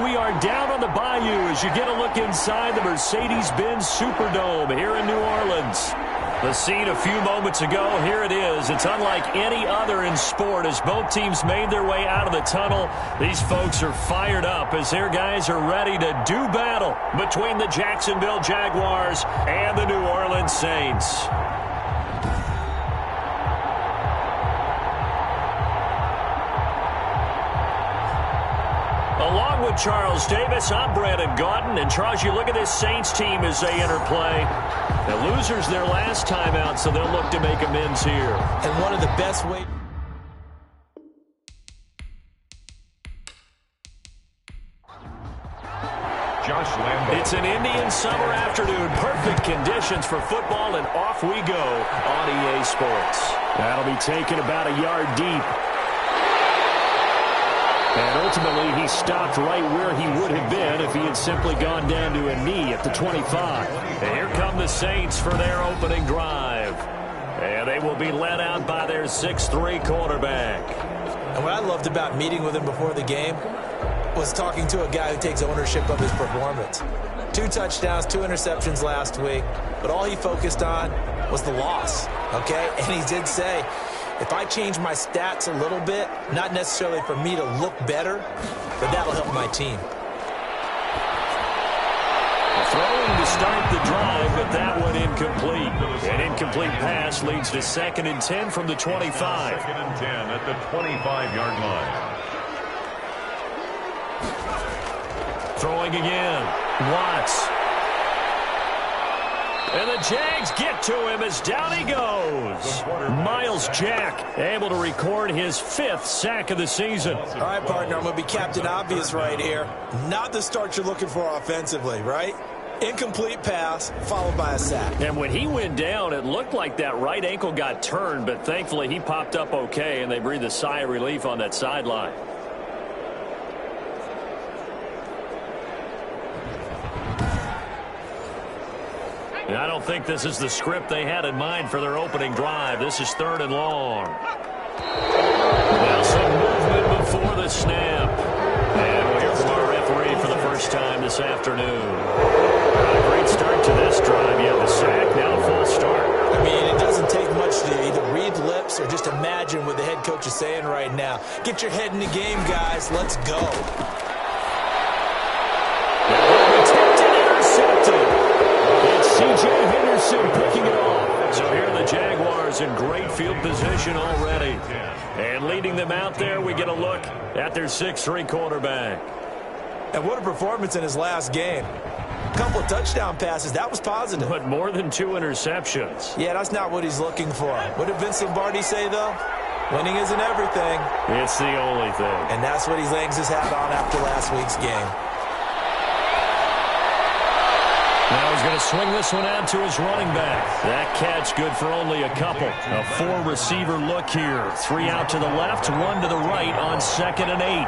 We are down on the bayou as you get a look inside the Mercedes-Benz Superdome here in New Orleans. The scene a few moments ago, here it is. It's unlike any other in sport as both teams made their way out of the tunnel. These folks are fired up as their guys are ready to do battle between the Jacksonville Jaguars and the New Orleans Saints. Along with Charles Davis, I'm Brandon Gaudin. And Charles, you look at this Saints team as they enter play. The losers their last time out, so they'll look to make amends here. And one of the best ways. It's an Indian summer afternoon. Perfect conditions for football, and off we go on EA Sports. That'll be taken about a yard deep. And ultimately, he stopped right where he would have been if he had simply gone down to a knee at the 25. And here come the Saints for their opening drive. And they will be led out by their 6'3" quarterback. And what I loved about meeting with him before the game was talking to a guy who takes ownership of his performance. 2 touchdowns, 2 interceptions last week, but all he focused on was the loss, okay? And he did say, if I change my stats a little bit, not necessarily for me to look better, but that'll help my team. Throwing to start the drive, but that one incomplete. An incomplete pass leads to 2nd and 10 from the 25. 2nd and 10 at the 25-yard line. Throwing again. Watts. And the Jags get to him as down he goes. Miles Jack able to record his 5th sack of the season. All right, partner, I'm going to be Captain Obvious right here. Not the start you're looking for offensively, right? Incomplete pass followed by a sack. And when he went down, it looked like that right ankle got turned, but thankfully he popped up okay, and they breathed a sigh of relief on that sideline. And I don't think this is the script they had in mind for their opening drive. This is 3rd and long. Now some movement before the snap. And we'll hear from our referee for the first time this afternoon. A great start to this drive. You have the sack, now full start. I mean, it doesn't take much to either read lips or just imagine what the head coach is saying right now. Get your head in the game, guys. Let's go. C.J. Henderson picking it off. So here are the Jaguars in great field position already. And leading them out there, we get a look at their 6'3" quarterback. And what a performance in his last game. A couple of touchdown passes. That was positive. But more than 2 interceptions. Yeah, that's not what he's looking for. What did Vince Lombardi say, though? Winning isn't everything. It's the only thing. And that's what he hangs his hat on after last week's game. Now he's going to swing this one out to his running back. That catch good for only a couple. A 4-receiver look here. 3 out to the left, 1 to the right on 2nd and 8.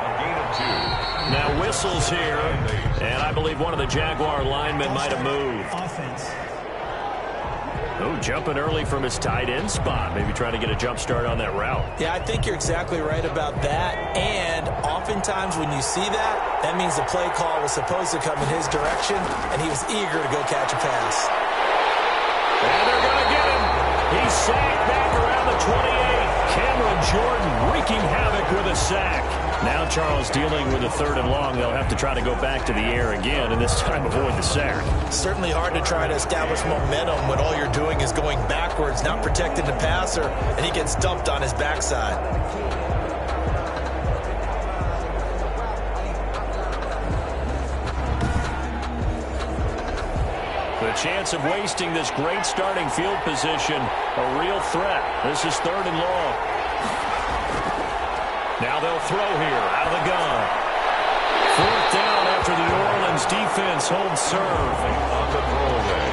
Now whistles here, and I believe one of the Jaguar linemen might have moved. Oh, jumping early from his tight end spot. Maybe trying to get a jump start on that route. Yeah, I think you're exactly right about that. And oftentimes when you see that, that means the play call was supposed to come in his direction, and he was eager to go catch a pass. And they're going to get him. He's sacked back around the 28. Cameron Jordan wreaking havoc with a sack. Now Charles dealing with a 3rd and long. They'll have to try to go back to the air again, and this time avoid the sack. Certainly hard to try to establish momentum when all you're doing is going backwards, not protecting the passer, and he gets dumped on his backside. The chance of wasting this great starting field position, a real threat. This is 3rd and long. Now they'll throw here out of the gun. 4th down after the New Orleans defense holds serve. On the throwaway.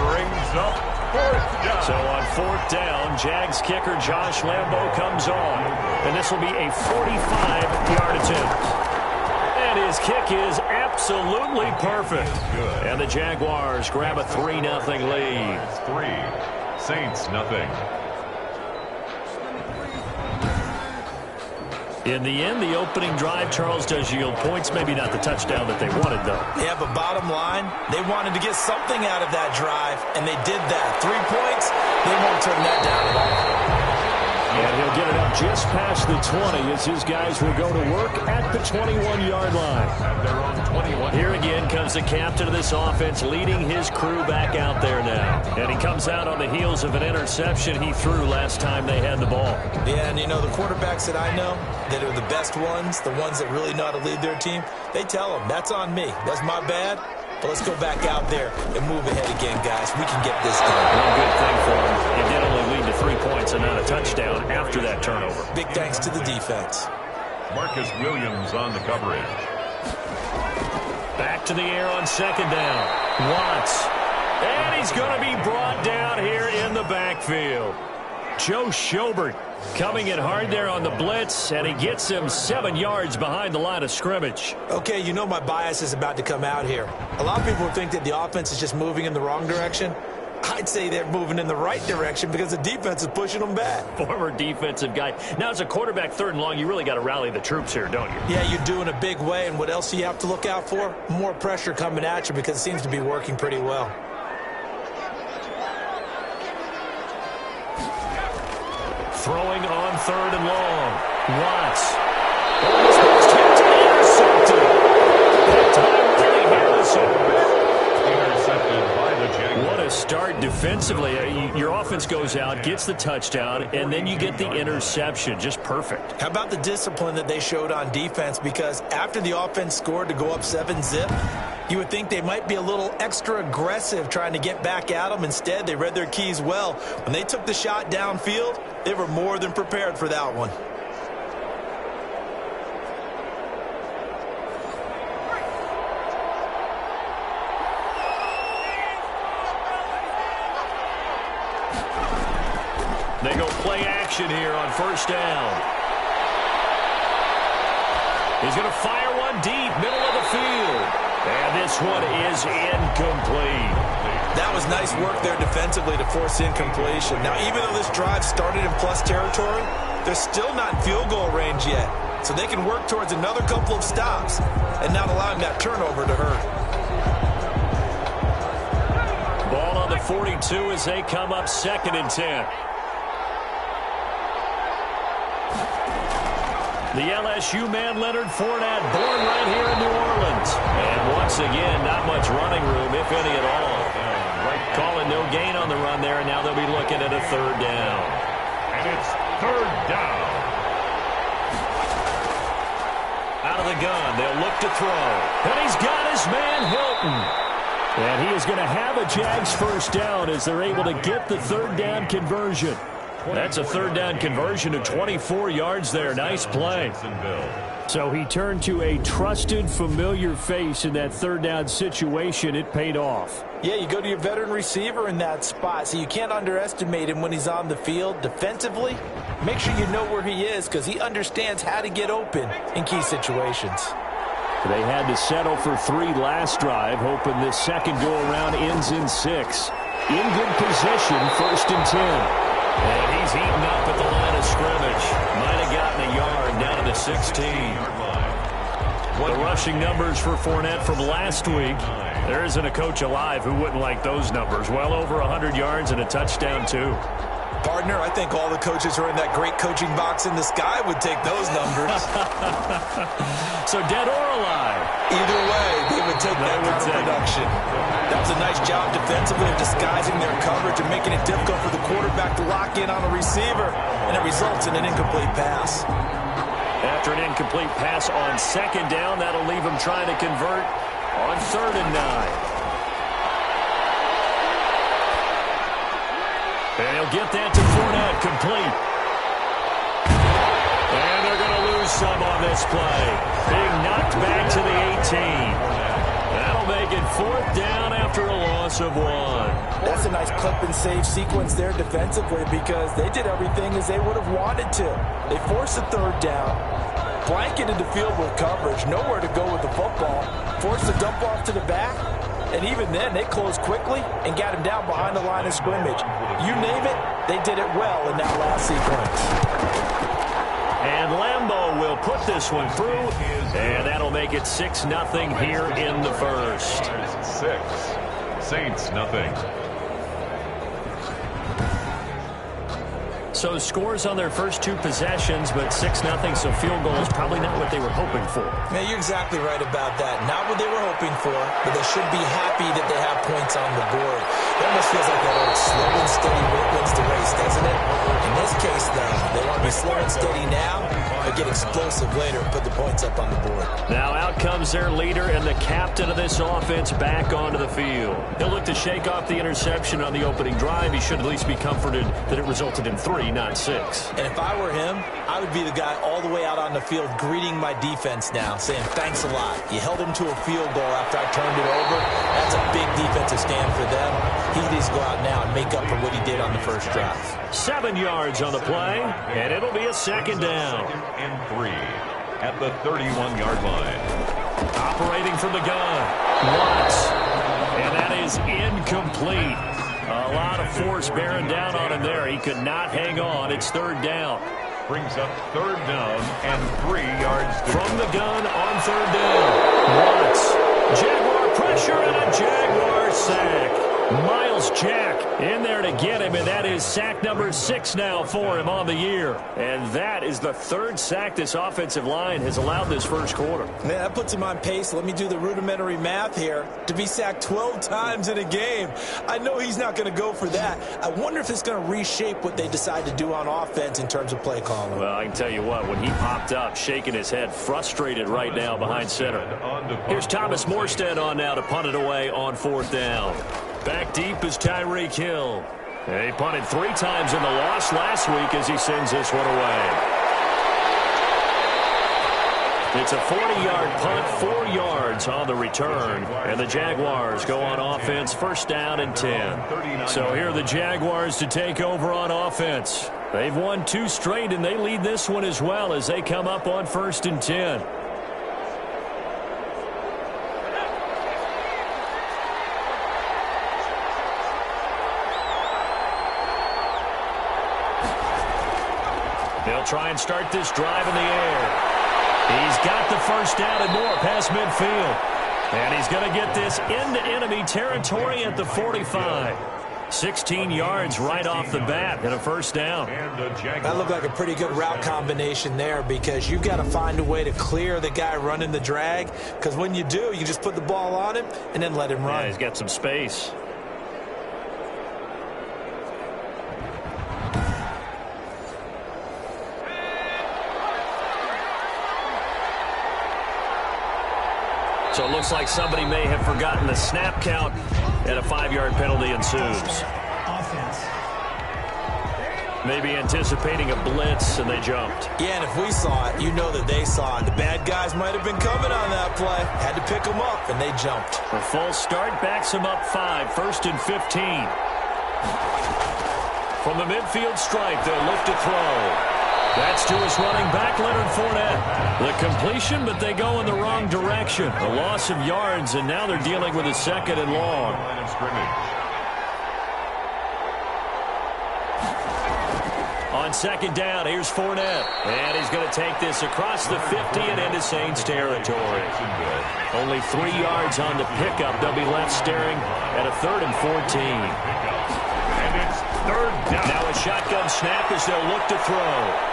Brings up 4th down. So on 4th down, Jags kicker Josh Lambo comes on. And this will be a 45-yard attempt. And his kick is absolutely perfect. Good. And the Jaguars grab a 3-0 lead. 3, Saints nothing. In the end, the opening drive, Charles, does yield points. Maybe not the touchdown that they wanted, though. Yeah, but bottom line, they wanted to get something out of that drive, and they did that. 3 points, they won't turn that down at all. And he'll get it up just past the 20 as his guys will go to work at the 21-yard line. Here again comes the captain of this offense leading his crew back out there now. And he comes out on the heels of an interception he threw last time they had the ball. Yeah, and you know, the quarterbacks that I know that are the best ones, the ones that really know how to lead their team, they tell them, that's on me. That's my bad. But let's go back out there and move ahead again, guys. We can get this done. One good thing for him, it did only lead to 3 points and not a touchdown after that turnover. Big thanks to the defense. Marcus Williams on the coverage. Back to the air on second down. Watts. And he's going to be brought down here in the backfield. Joe Schobert coming in hard there on the blitz, and he gets him 7 yards behind the line of scrimmage. Okay, you know my bias is about to come out here. A lot of people think that the offense is just moving in the wrong direction. I'd say they're moving in the right direction because the defense is pushing them back. Former defensive guy. Now, as a quarterback, 3rd and long, you really got to rally the troops here, don't you? Yeah, you do in a big way, and what else do you have to look out for? More pressure coming at you because it seems to be working pretty well. Throwing on 3rd and long. Watts. Almost tipped and intercepted. That time really Intercepted by the Jags. What a start defensively. Your offense goes out, gets the touchdown, and then you get the interception. Just perfect. How about the discipline that they showed on defense? Because after the offense scored to go up 7-zip, you would think they might be a little extra aggressive trying to get back at them. Instead, they read their keys well. When they took the shot downfield, they were more than prepared for that one. They go play action here on 1st down. He's going to fire one deep, middle of the field. And this one is incomplete. That was nice work there defensively to force incompletion. Now, even though this drive started in plus territory, they're still not in field goal range yet. So they can work towards another couple of stops and not allowing that turnover to hurt. Ball on the 42 as they come up 2nd and 10. The LSU man, Leonard Fournette, born right here in New Orleans. And once again, not much running room, if any at all. Calling no gain on the run there, and now they'll be looking at a 3rd down. And it's 3rd down. Out of the gun, they'll look to throw. And he's got his man, Hilton. And he is going to have a Jags 1st down as they're able to get the 3rd down conversion. That's a 3rd down conversion of 24 yards there. Nice play. So he turned to a trusted, familiar face in that 3rd down situation. It paid off. Yeah, you go to your veteran receiver in that spot, so you can't underestimate him when he's on the field. Defensively, make sure you know where he is because he understands how to get open in key situations. They had to settle for 3 last drive, hoping this second go-around ends in 6. In good position, 1st and 10. And he's eaten up at the line of scrimmage. Might have gotten a yard down to the 16. The rushing numbers for Fournette from last week. There isn't a coach alive who wouldn't like those numbers. Well over 100 yards and a touchdown, too. Partner, I think all the coaches who are in that great coaching box in the sky would take those numbers. So dead or alive? Either way, they would take that kind of production. That was a nice job defensively of disguising their coverage and making it difficult for the quarterback to lock in on a receiver, and it results in an incomplete pass. After an incomplete pass on 2nd down, that'll leave him trying to convert on 3rd and 9. And he'll get that to Fournette, complete. And they're going to lose some on this play. Being knocked back to the 18. That'll make it 4th down after a loss of 1. That's a nice clip and save sequence there defensively because they did everything as they would have wanted to. They forced the 3rd down, blanketed the field with coverage, nowhere to go with the football, forced the dump off to the back, and even then they closed quickly and got him down behind the line of scrimmage. You name it, they did it well in that last sequence. And Lambeau will they'll put this one through, and that'll make it 6-0 here in the first. 6, Saints nothing. So scores on their first 2 possessions, but 6-0, so field goal is probably not what they were hoping for. Man, you're exactly right about that. Not what they were hoping for, but they should be happy that they have points on the board. It almost feels like that old slow and steady wins the race, doesn't it? In this case, though, they want to be slow and steady now, but get explosive later and put the points up on the board. Now out comes their leader and the captain of this offense back onto the field. He'll look to shake off the interception on the opening drive. He should at least be comforted that it resulted in 3, not 6. And if I were him, I would be the guy all the way out on the field greeting my defense now, saying thanks a lot. You held him to a field goal after I turned it over. That's a big defensive stand for them. He needs to go out now and make up for what he did on the first drive. 7 yards on the play, and it'll be a 2nd down. 2nd and 3 at the 31-yard line. Operating from the gun, Watts, and that is incomplete. A lot of force bearing down on him there. He could not hang on. It's 3rd down. Brings up 3rd down and 3 yards to from the gun on 3rd down. Watts, Jaguar pressure and a Jaguar sack. Miles Jack in there to get him, and that is sack number 6 now for him on the year. And that is the 3rd sack this offensive line has allowed this first quarter. Man, that puts him on pace. Let me do the rudimentary math here. To be sacked 12 times in a game, I know he's not going to go for that. I wonder if it's going to reshape what they decide to do on offense in terms of play calling. Well, I can tell you what, when he popped up, shaking his head, frustrated right now behind center. Here's Thomas Morstead on now to punt it away on 4th down. Back deep is Tyreek Hill. He punted 3 times in the loss last week as he sends this one away. It's a 40-yard punt, 4 yards on the return, and the Jaguars go on offense, 1st down and 10. So here are the Jaguars to take over on offense. They've won 2 straight, and they lead this one as well as they come up on 1st and 10. They'll try and start this drive in the air. He's got the 1st down and more past midfield. And he's going to get this into enemy territory at the 45. 16 yards right off the bat and a 1st down. That looked like a pretty good route combination there because you've got to find a way to clear the guy running the drag, because when you do, you just put the ball on him and then let him run. Yeah, he's got some space. So it looks like somebody may have forgotten the snap count, and a 5-yard penalty ensues. Maybe anticipating a blitz, and they jumped. Yeah, and if we saw it, you know that they saw it. The bad guys might have been coming on that play. Had to pick them up, and they jumped. A full start backs them up 5, 1st and 15. From the midfield stripe, they'll look to throw. That's to his running back, Leonard Fournette. The completion, but they go in the wrong direction. A loss of yards, and now they're dealing with a 2nd and long. On 2nd down, here's Fournette. And he's going to take this across the 50 and into Saints territory. Only 3 yards on the pickup. They'll be left staring at a 3rd and 14. And it's 3rd down. Now a shotgun snap as they'll look to throw.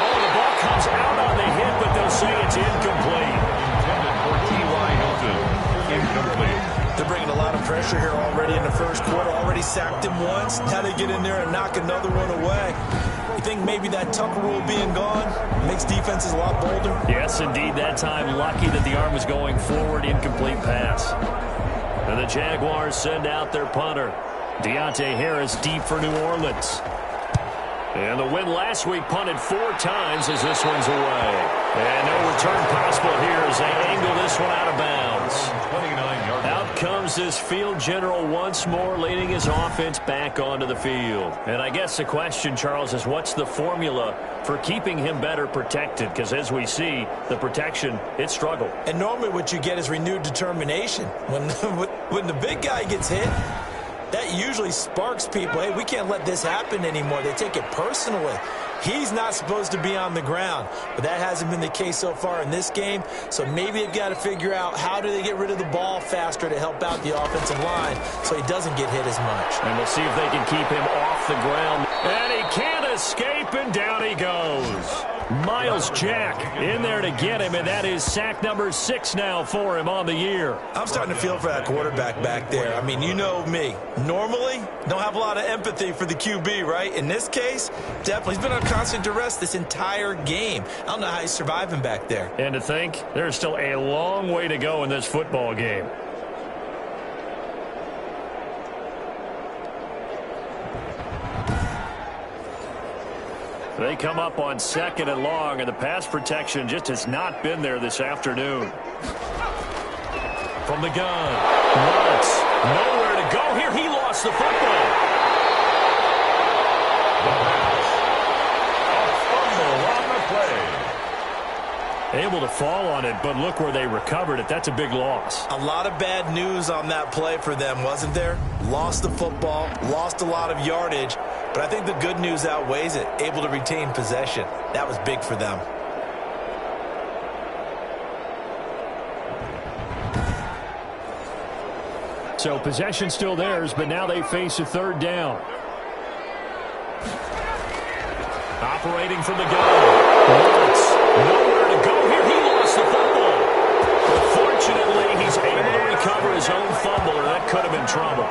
Oh, the ball comes out on the hit, but they'll say it's incomplete. Intended for T.Y. Hilton. Incomplete. They're bringing a lot of pressure here already in the first quarter. Already sacked him once. Now they get in there and knock another one away. You think maybe that Tucker rule being gone makes defenses a lot bolder? Yes, indeed. That time, lucky that the arm was going forward. Incomplete pass. And the Jaguars send out their punter. Deontay Harris deep for New Orleans. And the win last week punted 4 times as this one's away. And no return possible here as they angle this one out of bounds. 29-yard. Out comes this field general once more, leading his offense back onto the field. And I guess the question, Charles, is what's the formula for keeping him better protected? Because as we see, the protection, it struggled. And normally what you get is renewed determination. When the big guy gets hit, that usually sparks people. Hey, we can't let this happen anymore. They take it personally. He's not supposed to be on the ground, but that hasn't been the case so far in this game. So maybe they've got to figure out how do they get rid of the ball faster to help out the offensive line so he doesn't get hit as much. And we'll see if they can keep him off the ground. And he can't escape, and down he goes. Miles Jack in there to get him, and that is sack number 6 now for him on the year. I'm starting to feel for that quarterback back there. I mean, you know me. Normally, don't have a lot of empathy for the QB, right? In this case, definitely. He's been on constant duress this entire game. I don't know how he's surviving back there. And to think, there's still a long way to go in this football game. They come up on 2nd and long, and the pass protection just has not been there this afternoon. From the gun, Lutz, nowhere to go here. He lost the football. A fumble on the play. Able to fall on it, but look where they recovered it. That's a big loss. A lot of bad news on that play for them, wasn't there? Lost the football, lost a lot of yardage, but I think the good news outweighs it. Able to retain possession. That was big for them. So possession still theirs, but now they face a 3rd down. Operating from the gun. Lutz, nowhere to go here. He lost the football. But fortunately, he's able to recover his own fumble, or that could have been trouble.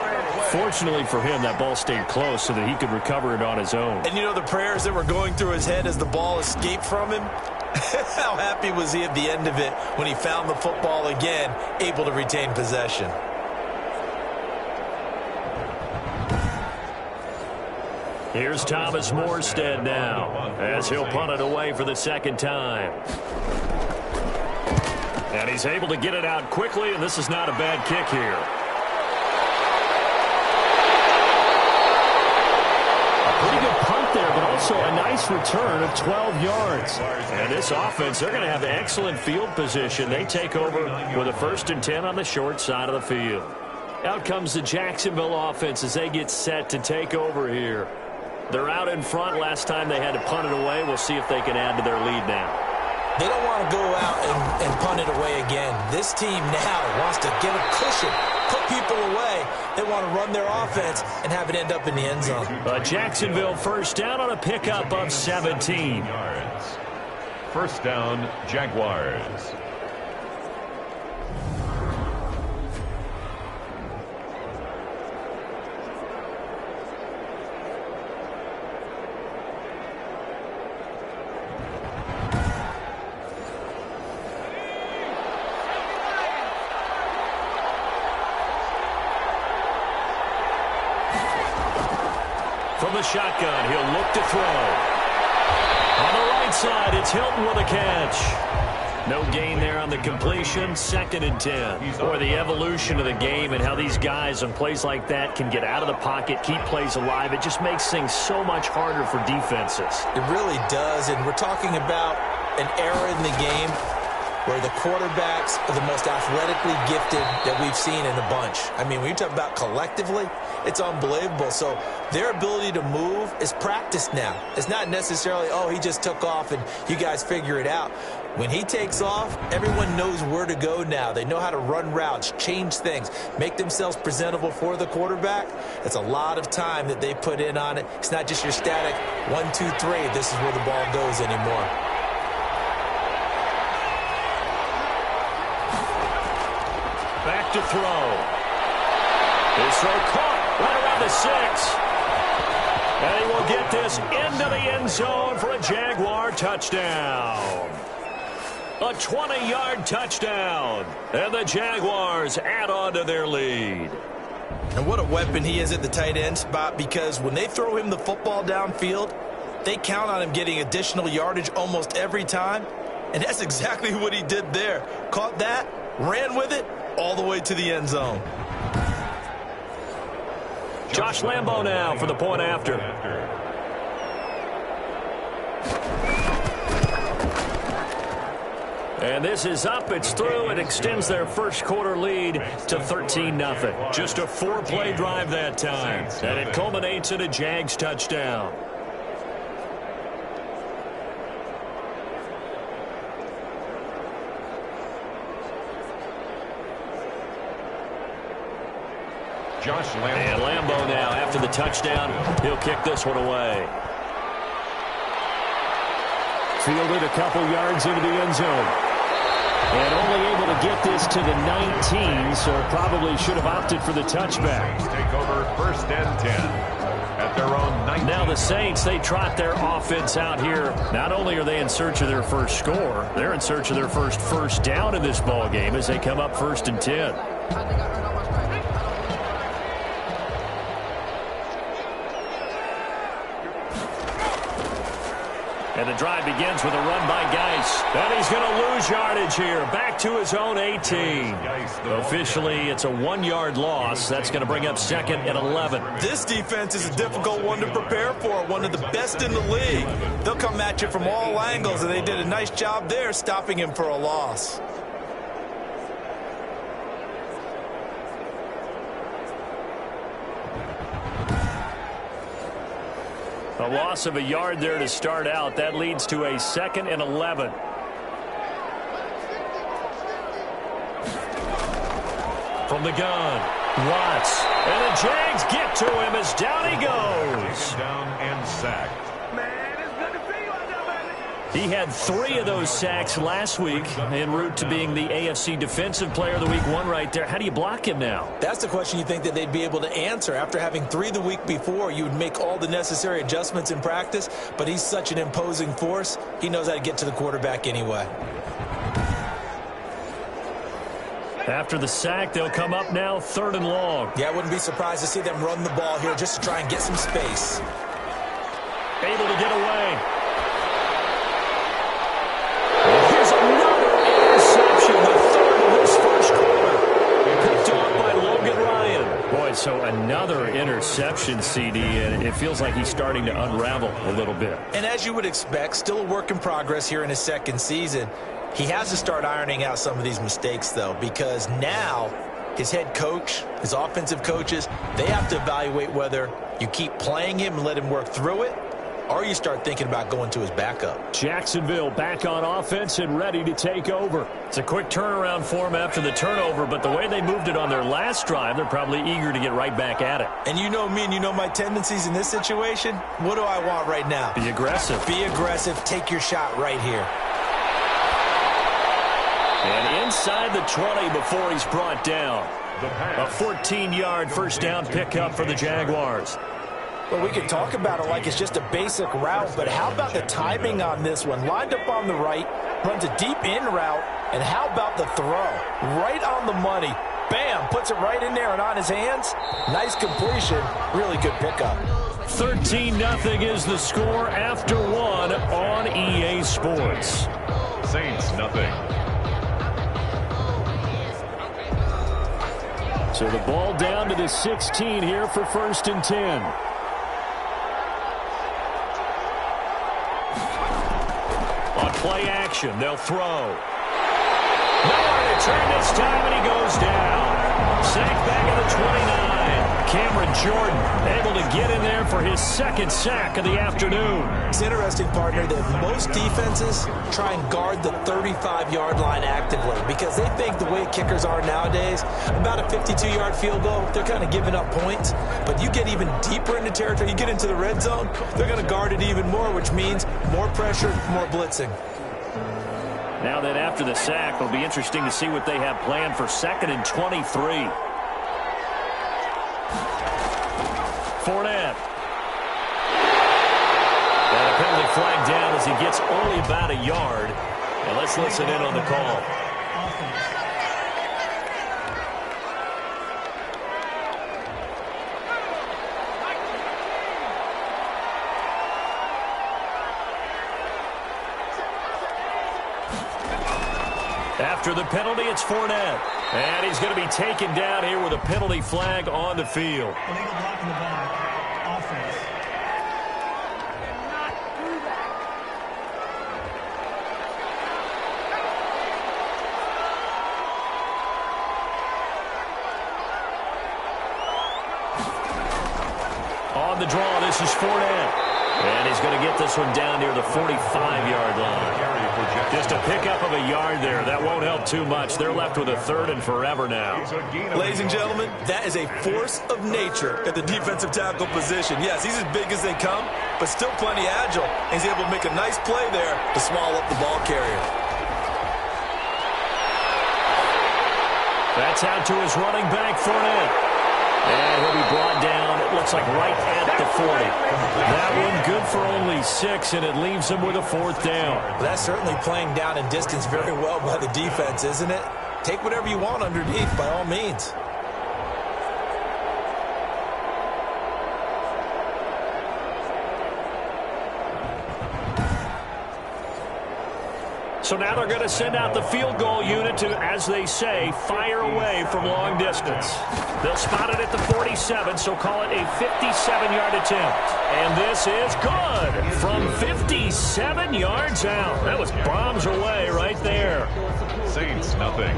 Fortunately for him, that ball stayed close so that he could recover it on his own. And you know the prayers that were going through his head as the ball escaped from him? How happy was he at the end of it when he found the football again, able to retain possession? Here's Thomas Morstead now as he'll punt it away for the 2nd time. And he's able to get it out quickly, and this is not a bad kick here. A pretty good punt there, but also a nice return of 12 yards. And this offense, they're going to have excellent field position. They take over with a 1st and 10 on the short side of the field. Out comes the Jacksonville offense as they get set to take over here. They're out in front. Last time they had to punt it away. We'll see if they can add to their lead now. They don't want to go out and punt it away again. This team now wants to get a cushion, put people away. They want to run their offense and have it end up in the end zone. Jacksonville 1st down on a pickup of 17. 1st down, Jaguars. From the shotgun, he'll look to throw. On the right side, it's Hilton with a catch. No gain there on the completion. 2nd and 10. Or the evolution of the game and how these guys on plays like that can get out of the pocket, keep plays alive. It just makes things so much harder for defenses. It really does, and we're talking about an era in the game where the quarterbacks are the most athletically gifted that we've seen in a bunch. I mean, when you talk about collectively, it's unbelievable. So their ability to move is practiced now. It's not necessarily, oh, he just took off and you guys figure it out. When he takes off, everyone knows where to go now. They know how to run routes, change things, make themselves presentable for the quarterback. It's a lot of time that they put in on it. It's not just your static 1, 2, 3. This is where the ball goes anymore. Back to throw. His throw caught right around the 6. And he will get this into the end zone for a Jaguar touchdown. A 20-yard touchdown. And the Jaguars add on to their lead. And what a weapon he is at the tight end spot, because when they throw him the football downfield, they count on him getting additional yardage almost every time. And that's exactly what he did there. Caught that, ran with it, all the way to the end zone. Josh Lambo now for the point after. And this is up, it's through, it extends their first quarter lead to 13-0. Just a 4-play drive that time. And it culminates in a Jags touchdown. Josh Lambo. And Lambo now, after the touchdown, he'll kick this one away. Fielded a couple yards into the end zone. And only able to get this to the 19, so probably should have opted for the touchback. Take over 1st and 10 at their own 19. Now the Saints, they trot their offense out here. Not only are they in search of their first score, they're in search of their first down in this ball game as they come up 1st and 10. And the drive begins with a run by Geis. And he's going to lose yardage here. Back to his own 18. Officially, it's a 1-yard loss. That's going to bring up 2nd and 11. This defense is a difficult one to prepare for. One of the best in the league. They'll come at you from all angles, and they did a nice job there stopping him for a loss. A loss of a yard there to start out. That leads to a 2nd and 11. From the gun, Watts. And the Jags get to him as down he goes. Down and sacked. He had 3 of those sacks last week en route to being the AFC Defensive Player of the Week 1 right there. How do you block him now? That's the question you think that they'd be able to answer. After having 3 the week before, you would make all the necessary adjustments in practice, but he's such an imposing force, he knows how to get to the quarterback anyway. After the sack, they'll come up now 3rd and long. Yeah, I wouldn't be surprised to see them run the ball here just to try and get some space. Able to get away. Here's another interception, the 3rd of this first quarter. Picked off by Logan Ryan. Boy, so another interception, CD, and it feels like he's starting to unravel a little bit. And as you would expect, still a work in progress here in his 2nd season. He has to start ironing out some of these mistakes, though, because now his head coach, his offensive coaches, they have to evaluate whether you keep playing him and let him work through it, or you start thinking about going to his backup. Jacksonville back on offense and ready to take over. It's a quick turnaround for him after the turnover, but the way they moved it on their last drive, they're probably eager to get right back at it. And you know me and you know my tendencies in this situation. What do I want right now? Be aggressive. Be aggressive. Take your shot right here. And inside the 20 before he's brought down. A 14-yard first down pickup for the Jaguars. Well, we could talk about it like it's just a basic route, but how about the timing on this one? Lined up on the right, runs a deep in route, and how about the throw? Right on the money. Bam, puts it right in there and on his hands. Nice completion, really good pickup. 13-0 is the score after 1 on EA Sports. Saints, nothing. So the ball down to the 16 here for 1st and 10. On play action, they'll throw. Nowhere to turn this time, and he goes down. Sacked back at the 29. Cameron Jordan able to get in there for his 2nd sack of the afternoon. It's interesting, partner, that most defenses try and guard the 35-yard line actively because they think the way kickers are nowadays, about a 52-yard field goal, they're kind of giving up points. But you get even deeper into territory, you get into the red zone, they're going to guard it even more, which means more pressure, more blitzing. Now then, after the sack, it'll be interesting to see what they have planned for 2nd and 23. Fournette. And a penalty flag down as he gets only about a yard. And let's listen in on the call. After the penalty, it's Fournette. And he's going to be taken down here with a penalty flag on the field. Illegal block in the back. Offense. On the draw, this is Fournette. And he's going to get this one down near the 45-yard line. Carry for Jacksonville. Just a pickup of a yard there. That won't help too much. They're left with a 3rd and forever now. Ladies and gentlemen, that is a force of nature at the defensive tackle position. Yes, he's as big as they come, but still plenty agile. He's able to make a nice play there to swallow up the ball carrier. That's out to his running back, Fournette. And he'll be brought down, it looks like right at the 40. That one good for only 6, and it leaves him with a 4th down. Well, that's certainly playing down in distance very well by the defense, isn't it? Take whatever you want underneath, by all means. So now they're going to send out the field goal unit to, as they say, fire away from long distance. They'll spot it at the 47, so call it a 57-yard attempt. And this is good from 57 yards out. That was bombs away right there. Saints, nothing.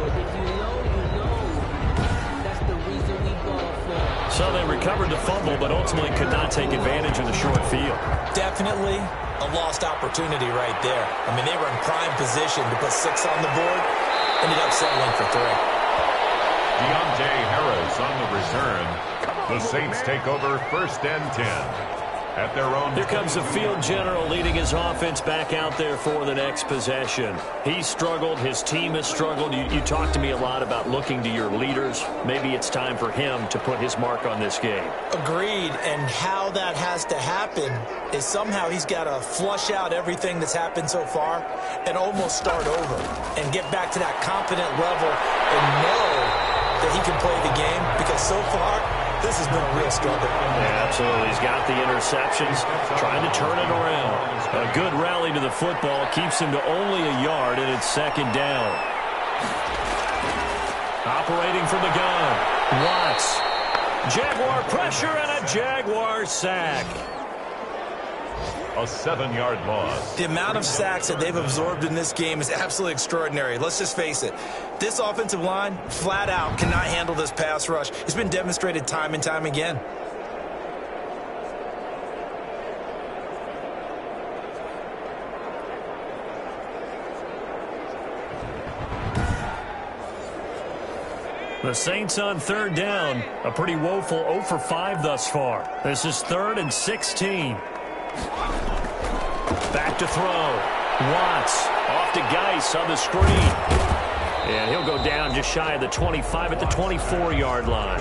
So they recovered the fumble, but ultimately could not take advantage of the short field. Definitely a lost opportunity right there. I mean, they were in prime position to put 6 on the board. Ended up settling for 3. Deontay Harris on the return. The Saints take over 1st and 10. At their own. Here comes the field general leading his offense back out there for the next possession. He struggled. His team has struggled. You talked to me a lot about looking to your leaders. Maybe it's time for him to put his mark on this game. Agreed. And how that has to happen is somehow he's got to flush out everything that's happened so far and almost start over and get back to that competent level and know that he can play the game, because so far this has been a real struggle. Yeah, absolutely. He's got the interceptions, trying to turn it around. A good rally to the football keeps him to only a yard, and it's 2nd down. Operating from the gun, Watts. Jaguar pressure and a Jaguar sack. A 7-yard loss. The amount of sacks that they've absorbed in this game is absolutely extraordinary. Let's just face it. This offensive line, flat out, cannot handle this pass rush. It's been demonstrated time and time again. The Saints on 3rd down. A pretty woeful 0 for 5 thus far. This is 3rd and 16. Back to throw. Watts off to Geis on the screen. And he'll go down just shy of the 25 at the 24-yard line.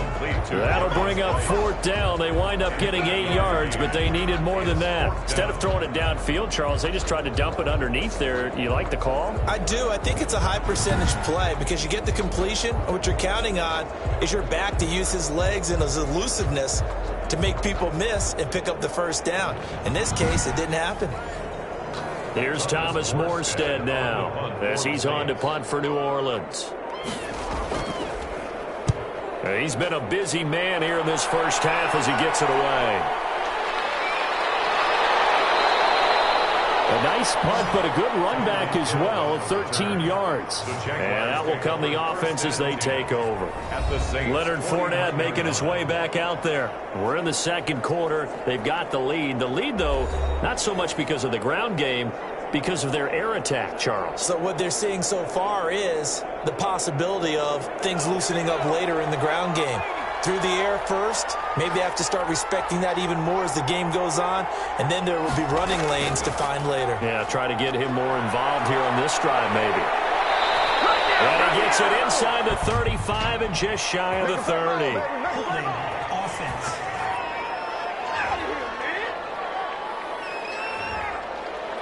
That'll bring up 4th down. They wind up getting 8 yards, but they needed more than that. Instead of throwing it downfield, Charles, they just tried to dump it underneath there. You like the call? I do. I think it's a high percentage play because you get the completion. What you're counting on is your back to use his legs and his elusiveness to make people miss and pick up the 1st down. In this case, it didn't happen. Here's Thomas Morstead now as he's on to punt for New Orleans. He's been a busy man here in this first half as he gets it away. A nice punt, but a good run back as well, 13 yards. And that will come the offense as they take over. Leonard Fournette making his way back out there. We're in the 2nd quarter. They've got the lead. The lead, though, not so much because of the ground game, because of their air attack, Charles. So what they're seeing so far is the possibility of things loosening up later in the ground game. Through the air first, maybe they have to start respecting that even more as the game goes on, and then there will be running lanes to find later. Yeah, try to get him more involved here on this drive, maybe. And he gets it inside the 35 and just shy of the 30. Offense.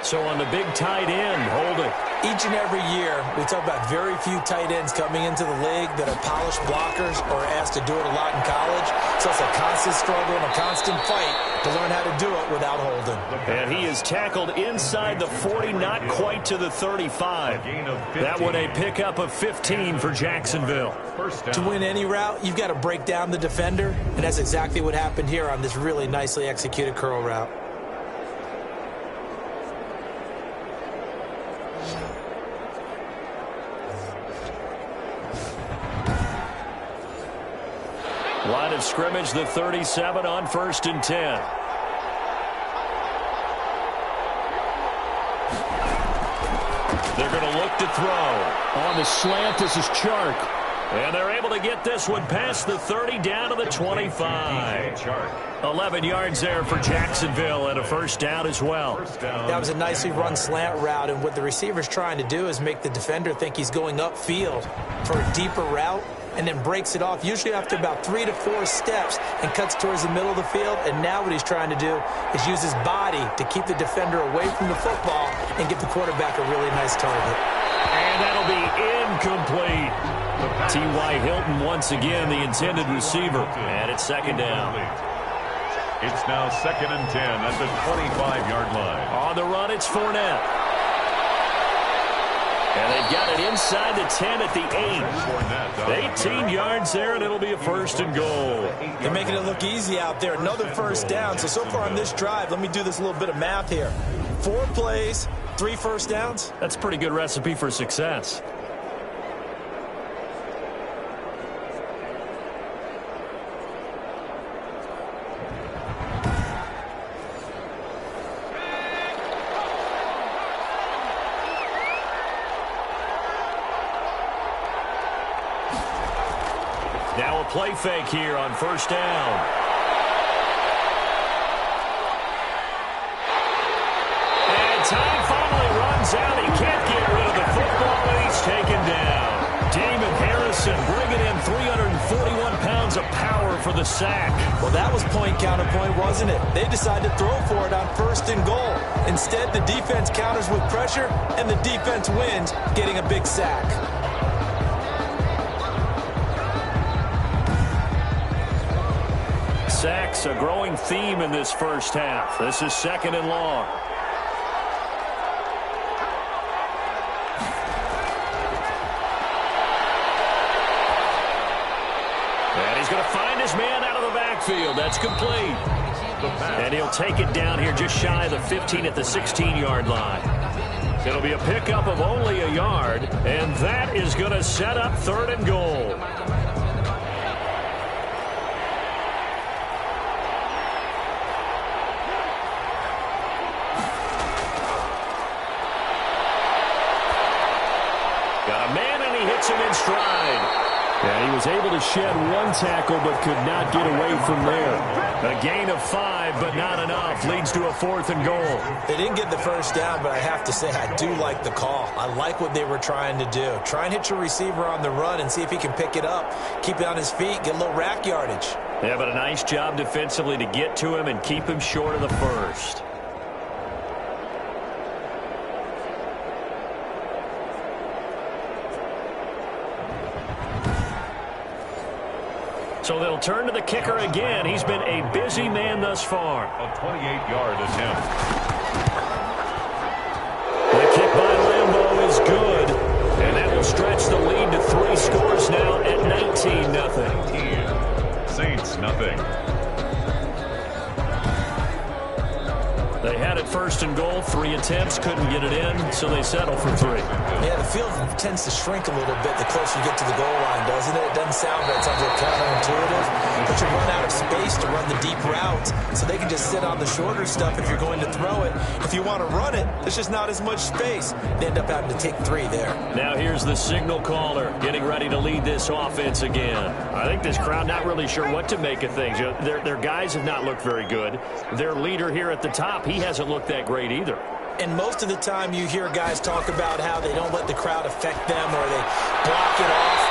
So on the big tight end, holding. Each and every year, we talk about very few tight ends coming into the league that are polished blockers or asked to do it a lot in college. So it's a constant struggle and a constant fight to learn how to do it without holding. And he is tackled inside the 40, not quite to the 35. That one a pickup of 15 for Jacksonville. To win any route, you've got to break down the defender, and that's exactly what happened here on this really nicely executed curl route. Line of scrimmage, the 37 on 1st and 10. They're going to look to throw. On the slant, this is Chark. And they're able to get this one past the 30 down to the 25. 11 yards there for Jacksonville and a first down as well. That was a nicely run slant route, and what the receiver's trying to do is make the defender think he's going upfield for a deeper route and then breaks it off, usually after about 3 to 4 steps, and cuts towards the middle of the field. And now what he's trying to do is use his body to keep the defender away from the football and give the quarterback a really nice target. And that'll be incomplete. T.Y. Hilton once again the intended receiver. And it's second down. It's now 2nd and 10 at the 25-yard line. On the run, it's Fournette. And they've got it inside the 10 at the 8. 18 yards there, and it'll be a first and goal. They're making it look easy out there. Another first down. So far on this drive, let me do this little bit of math here. 4 plays, 3 first downs. That's a pretty good recipe for success. Now a play fake here on first down. And time finally runs out. He can't get rid of the football, and he's taken down. Damon Harrison bringing in 341 pounds of power for the sack. Well, that was point counterpoint, wasn't it? They decided to throw for it on first and goal. Instead, the defense counters with pressure, and the defense wins, getting a big sack. Sacks, a growing theme in this first half. This is 2nd and long. And he's going to find his man out of the backfield. That's complete. And he'll take it down here just shy of the 15 at the 16-yard line. It'll be a pickup of only a yard, and that is going to set up 3rd and goal. Got a man, and he hits him in stride. Yeah, he was able to shed one tackle but could not get away from there. A gain of 5, but not enough. Leads to a 4th and goal. They didn't get the first down, but I have to say I do like the call. I like what they were trying to do. Try and hit your receiver on the run and see if he can pick it up. Keep it on his feet, get a little rack yardage. Yeah, but a nice job defensively to get to him and keep him short of the first. So they'll turn to the kicker again. He's been a busy man thus far. A 28-yard attempt. The kick by Lambeau is good. And that will stretch the lead to 3 scores now at 19-0. Saints nothing. They had it 1st and goal. 3 attempts, couldn't get it in, so they settle for 3. Yeah, the field tends to shrink a little bit the closer you get to the goal line, doesn't it? It doesn't sound right. It sounds like counterintuitive. But you run out of space to run the deep routes, so they can just sit on the shorter stuff if you're going to throw it. If you want to run it, there's just not as much space. They end up having to take 3 there. Now here's the signal caller getting ready to lead this offense again. I think this crowd not really sure what to make of things. You know, their guys have not looked very good. Their leader here at the top, he hasn't looked that great either. And most of the time you hear guys talk about how they don't let the crowd affect them or they block it off.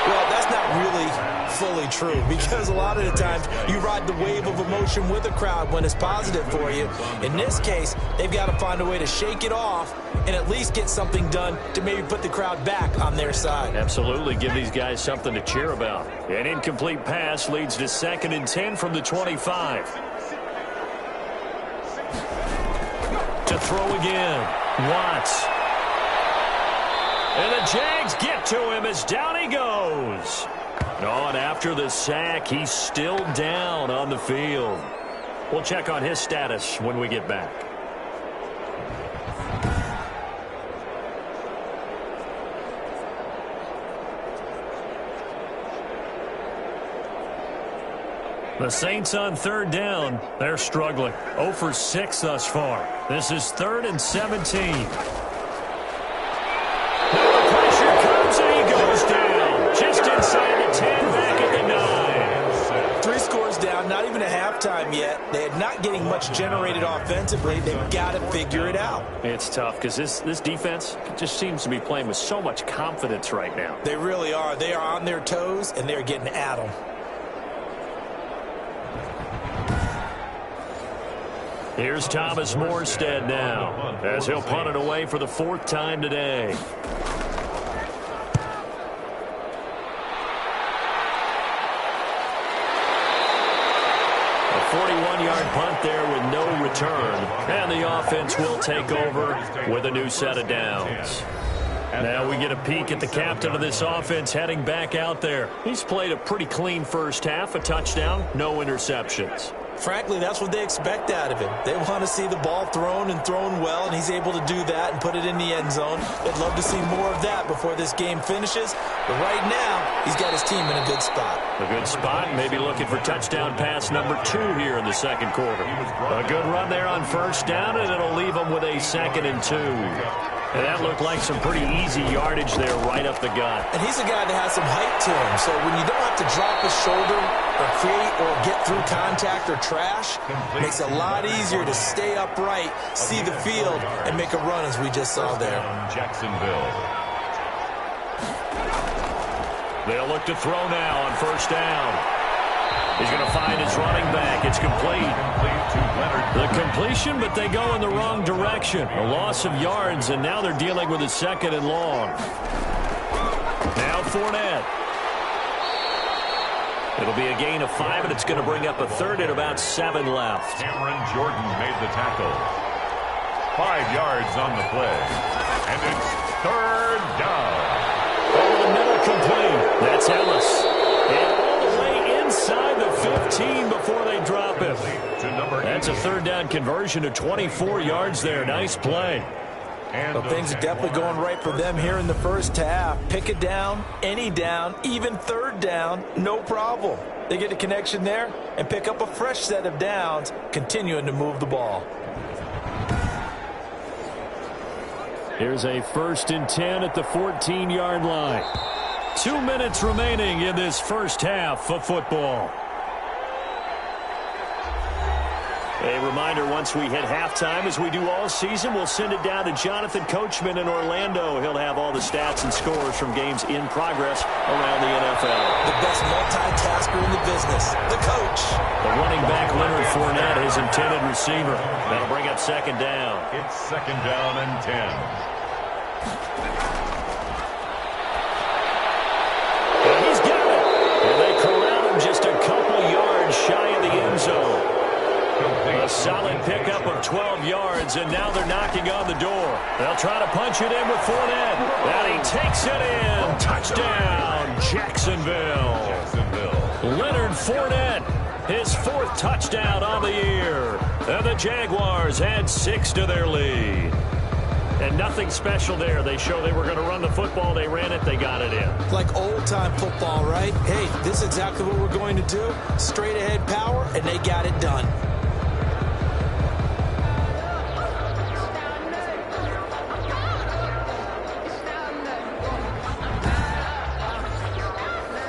Well, that's not really fully true because a lot of the times you ride the wave of emotion with a crowd when it's positive for you. In this case, they've got to find a way to shake it off and at least get something done to maybe put the crowd back on their side. Absolutely. Give these guys something to cheer about. An incomplete pass leads to 2nd and 10 from the 25. To throw again. Watts. And the Jags get to him as down he goes. Oh, and after the sack, he's still down on the field. We'll check on his status when we get back. The Saints on 3rd down. They're struggling. 0 for 6 thus far. This is 3rd and 17. not getting much generated offensively. They've got to figure it out. It's tough because this defense just seems to be playing with so much confidence right now. They really are. They are on their toes, and they're getting at them. Here's Thomas Morstead now, as he'll punt it away for the 4th time today. A 41-yard punt there with no return, and the offense will take over with a new set of downs. Now we get a peek at the captain of this offense heading back out there. He's played a pretty clean first half, a touchdown, no interceptions. Frankly, that's what they expect out of him. They want to see the ball thrown and thrown well, and he's able to do that and put it in the end zone. They'd love to see more of that before this game finishes. But right now, he's got his team in a good spot. A good spot, maybe looking for touchdown pass number 2 here in the second quarter. A good run there on first down, and it'll leave them with a 2nd and 2. And that looked like some pretty easy yardage there right up the gut. And he's a guy that has some height to him, so when you don't have to drop his shoulder or create or get through contact or trash, it makes it a lot easier to stay upright, see the field, and make a run as we just saw there. Jacksonville. They'll look to throw now on first down. He's going to find his running back. It's complete. The completion, but they go in the wrong direction. A loss of yards, and now they're dealing with a 2nd and long. Now Fournette. It'll be a gain of 5, and it's going to bring up a 3rd and about 7 left. Cameron Jordan made the tackle. 5 yards on the play. And it's 3rd down. Over the middle, complete. That's Ellis. And all the way inside the 15 before they drop him. That's a 3rd down conversion to 24 yards there. Nice play. Well, things are definitely going right for them here in the first half. Pick it down, any down, even 3rd down, no problem. They get a connection there and pick up a fresh set of downs, continuing to move the ball. Here's a 1st and 10 at the 14-yard line. 2 minutes remaining in this first half of football. A reminder, once we hit halftime, as we do all season, we'll send it down to Jonathan Coachman in Orlando. He'll have all the stats and scores from games in progress around the NFL. The best multitasker in the business, the coach. The running back, Leonard Fournette, his intended receiver. That'll bring up 2nd down. It's 2nd down and 10. And he's got it. And they corral him just a couple yards shy of the end zone. A solid pickup of 12 yards, and now they're knocking on the door. They'll try to punch it in with Fournette. And he takes it in. Touchdown, Jacksonville. Leonard Fournette, his 4th touchdown on the year. And the Jaguars add 6 to their lead. And nothing special there. They show they were going to run the football. They ran it. They got it in. Like old-time football, right? Hey, this is exactly what we're going to do. Straight-ahead power, and they got it done.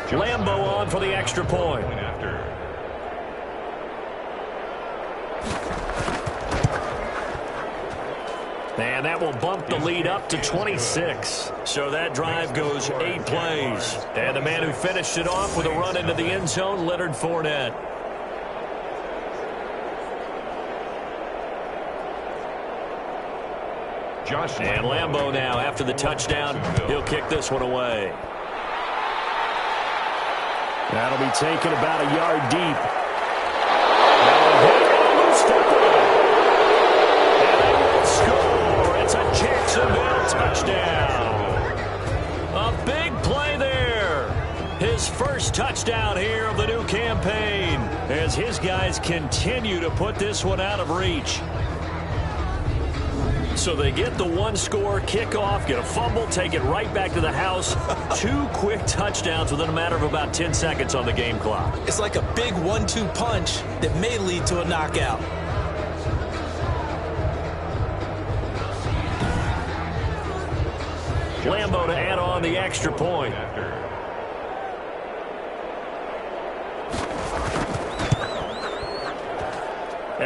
Lambo on for the extra point. And that will bump the lead up to 26. So that drive goes 8 plays. And the man who finished it off with a run into the end zone, Leonard Fournette. And Lambo now, after the touchdown, he'll kick this one away. That'll be taken about a yard deep. Loose football. And they will score. It's a Jacksonville touchdown. A big play there. His first touchdown here of the new campaign as his guys continue to put this one out of reach. So they get the 1-score kickoff, get a fumble, take it right back to the house. 2 quick touchdowns within a matter of about 10 seconds on the game clock. It's like a big 1-2 punch that may lead to a knockout. Lambo to add on the extra point.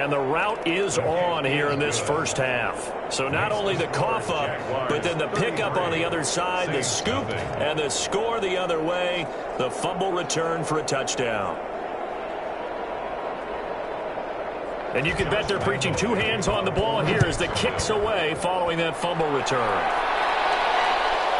And the route is on here in this first half. So not only the cough up, but then the pickup on the other side, the scoop, and the score the other way, the fumble return for a touchdown. And you can bet they're preaching two hands on the ball here as the kick's away following that fumble return.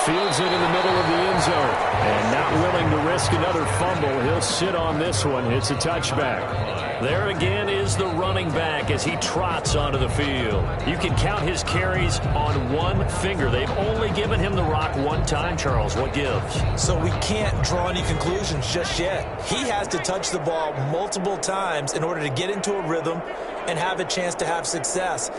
Fields it in the middle of the end zone. And not willing to risk another fumble. He'll sit on this one. It's a touchback. There again is the running back as he trots onto the field. You can count his carries on one finger. They've only given him the rock one time, Charles. What gives? So we can't draw any conclusions just yet. He has to touch the ball multiple times in order to get into a rhythm and have a chance to have success.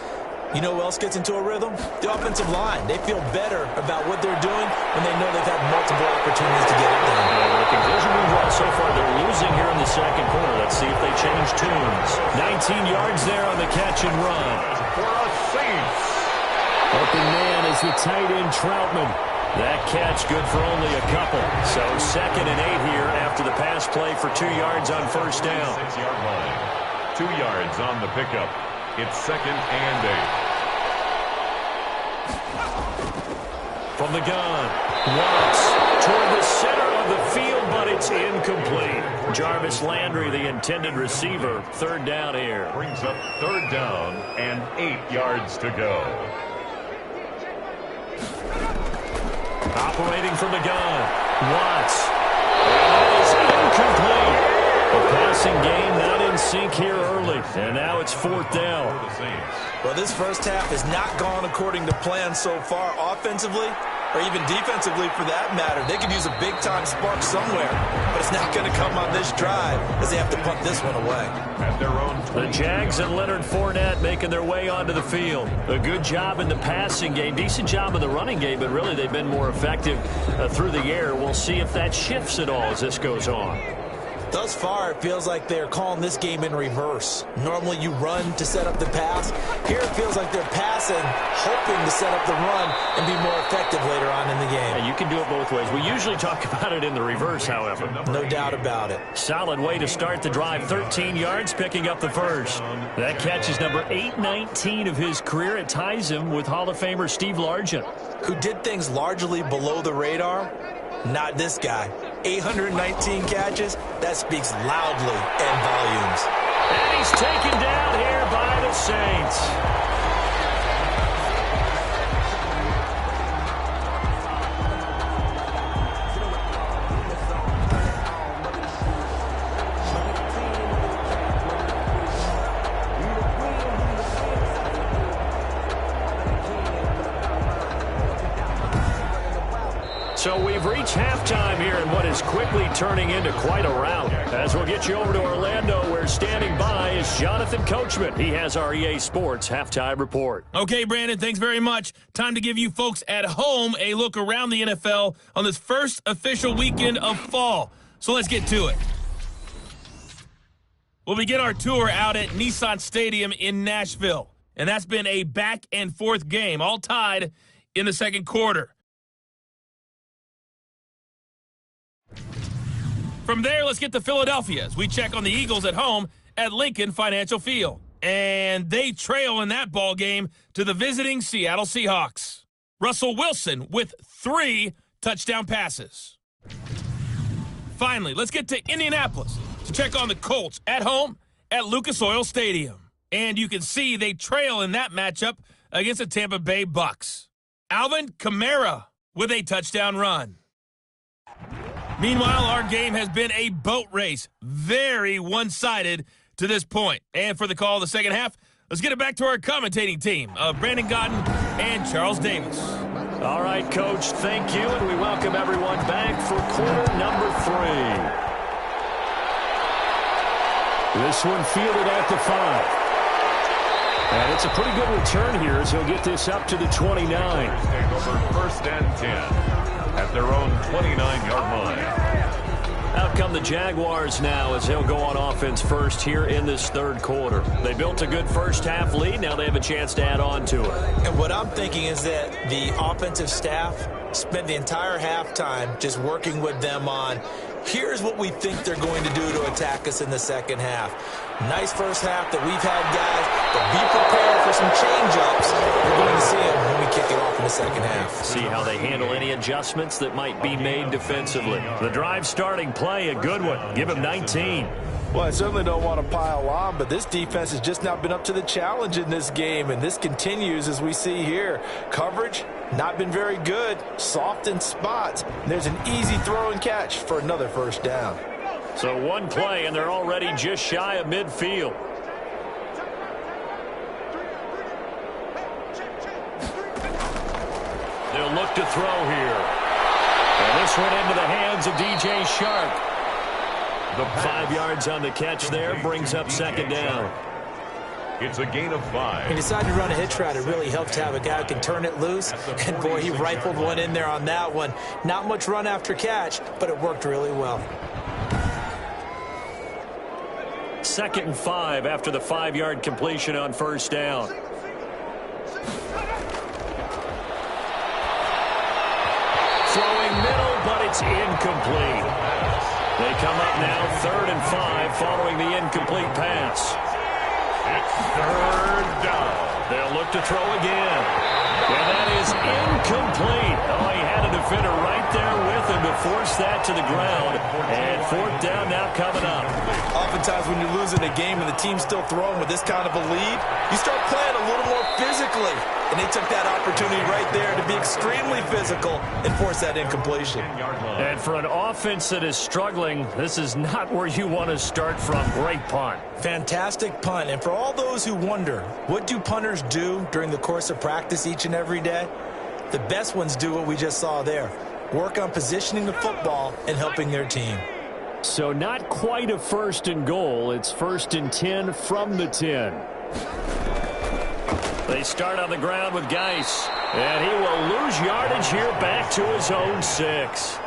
You know who else gets into a rhythm? The offensive line. They feel better about what they're doing when they know they've had multiple opportunities to get it done. Yeah, the conclusion we draw so far, they're losing here in the second quarter. Let's see if they change tunes. 19 yards there on the catch and run. For a Saints. Open man is the tight end Troutman. That catch good for only a couple. So 2nd and 8 here after the pass play for 2 yards on first down. 6-yard line. 2 yards on the pickup. It's 2nd and 8. From the gun, Watts toward the center of the field, but it's incomplete. Jarvis Landry, the intended receiver, 3rd down here. Brings up 3rd down and 8 yards to go. Operating from the gun, Watts. That is incomplete. A passing game not in sync here early, and now it's 4th down. Well, this first half has not gone according to plan so far offensively or even defensively for that matter. They could use a big-time spark somewhere, but it's not going to come on this drive as they have to punt this one away. At their own The Jags and Leonard Fournette making their way onto the field. A good job in the passing game, decent job in the running game, but really they've been more effective through the air. We'll see if that shifts at all as this goes on. Thus far, it feels like they're calling this game in reverse. Normally, you run to set up the pass. Here, it feels like they're passing, hoping to set up the run and be more effective later on in the game. Yeah, you can do it both ways. We usually talk about it in the reverse, however. No doubt about it. Solid way to start the drive. 13 yards, picking up the first. That catch is number 819 of his career. It ties him with Hall of Famer Steve Largent, who did things largely below the radar. Not this guy. 819 catches, that speaks loudly and volumes. And he's taken down here by the Saints. So we've reached halftime here in what is quickly turning into quite a rout. As we'll get you over to Orlando, where standing by is Jonathan Coachman. He has our EA Sports Halftime Report. Okay, Brandon, thanks very much. Time to give you folks at home a look around the NFL on this first official weekend of fall. So let's get to it. We'll begin our tour out at Nissan Stadium in Nashville. And that's been a back-and-forth game, all tied in the second quarter. From there, let's get to Philadelphia as we check on the Eagles at home at Lincoln Financial Field. And they trail in that ball game to the visiting Seattle Seahawks. Russell Wilson with 3 touchdown passes. Finally, let's get to Indianapolis to check on the Colts at home at Lucas Oil Stadium. And you can see they trail in that matchup against the Tampa Bay Bucks. Alvin Kamara with a touchdown run. Meanwhile, our game has been a boat race. Very one-sided to this point. And for the call of the second half, let's get it back to our commentating team of Brandon Godden and Charles Davis. All right, Coach, thank you, and we welcome everyone back for quarter number 3. This one fielded at the 5. And it's a pretty good return here as he'll get this up to the 29. Take over 1st and 10 at their own 29-yard line. Now, Here come the Jaguars now as they'll go on offense first here in this third quarter. They built a good first-half lead. Now they have a chance to add on to it. And what I'm thinking is that the offensive staff spent the entire halftime just working with them on, here's what we think they're going to do to attack us in the second half. Nice first half that we've had, guys, but be prepared for some change-ups. We're going to see them when we kick it off in the second half. See how they handle any adjustments that might be made defensively. The drive starting play, a good one. Give him 19. Well, I certainly don't want to pile on, but this defense has just not been up to the challenge in this game, and this continues as we see here. Coverage, not been very good, soft in spots. There's an easy throw and catch for another first down. So one play, and they're already just shy of midfield. They'll look to throw here. And this one into the hands of DJ Shark. The 5 yards on the catch there brings up second down. It's a gain of 5. He decided to run a hitch route. It really helped to have a guy who can turn it loose. And, boy, he rifled one in there on that one. Not much run after catch, but it worked really well. 2nd and 5 after the 5-yard completion on first down. Throwing middle, but it's incomplete. They come up now 3rd and 5 following the incomplete pass. It's 3rd down. They'll look to throw again. And that is incomplete. Oh, he had a defender right there with him to force that to the ground. And 4th down now coming up. Oftentimes when you're losing a game and the team's still throwing with this kind of a lead, you start playing a little more physically. And they took that opportunity right there to be extremely physical and force that incompletion. And for an offense that is struggling, this is not where you want to start from. Great punt. Fantastic punt. And for all those who wonder, what do punters do during the course of practice each and every day? The best ones do what we just saw there. Work on positioning the football and helping their team. So not quite a 1st and goal. It's 1st and 10 from the 10. They start on the ground with Geis. And he will lose yardage here back to his own 6.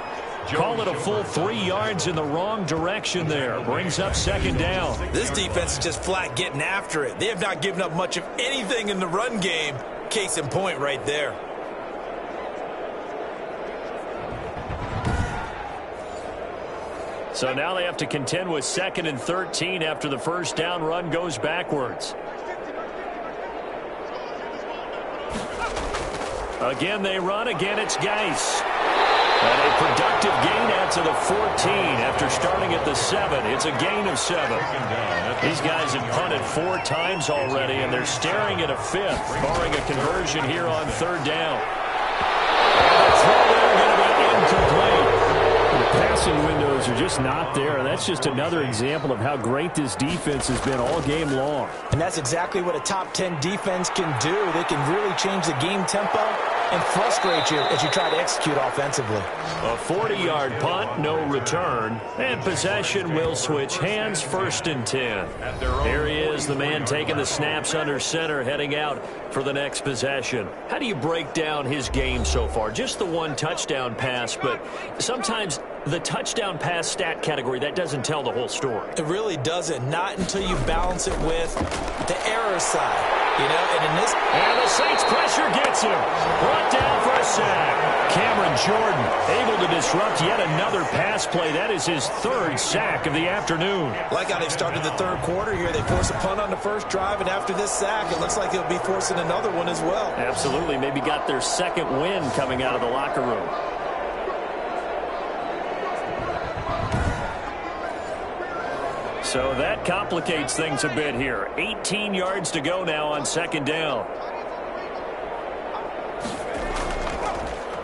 Call it a full 3 yards in the wrong direction there. Brings up second down. This defense is just flat getting after it. They have not given up much of anything in the run game. Case in point right there. So now they have to contend with 2nd and 13 after the first down run goes backwards. Again, they run. Again, it's Geis. And a productive gain out to the 14 after starting at the 7. It's a gain of 7. These guys have punted 4 times already, and they're staring at a 5th, barring a conversion here on 3rd down. And the throw there going to be incomplete. The passing windows are just not there. That's just another example of how great this defense has been all game long. And that's exactly what a top 10 defense can do. They can really change the game tempo and frustrate you as you try to execute offensively. A 40-yard punt, no return, and possession will switch hands, 1st and 10. Here he is, the man taking the snaps under center, heading out for the next possession. How do you break down his game so far? Just the 1 touchdown pass, but sometimes the touchdown pass stat category, that doesn't tell the whole story. It really doesn't, not until you balance it with the error side. You know, and the Saints pressure gets him. Brought down for a sack. Cameron Jordan able to disrupt yet another pass play. That is his 3rd sack of the afternoon. Like how they started the 3rd quarter here. They force a punt on the first drive, and after this sack, it looks like they'll be forcing another one as well. Absolutely. Maybe got their 2nd win coming out of the locker room. So that complicates things a bit here. 18 yards to go now on 2nd down.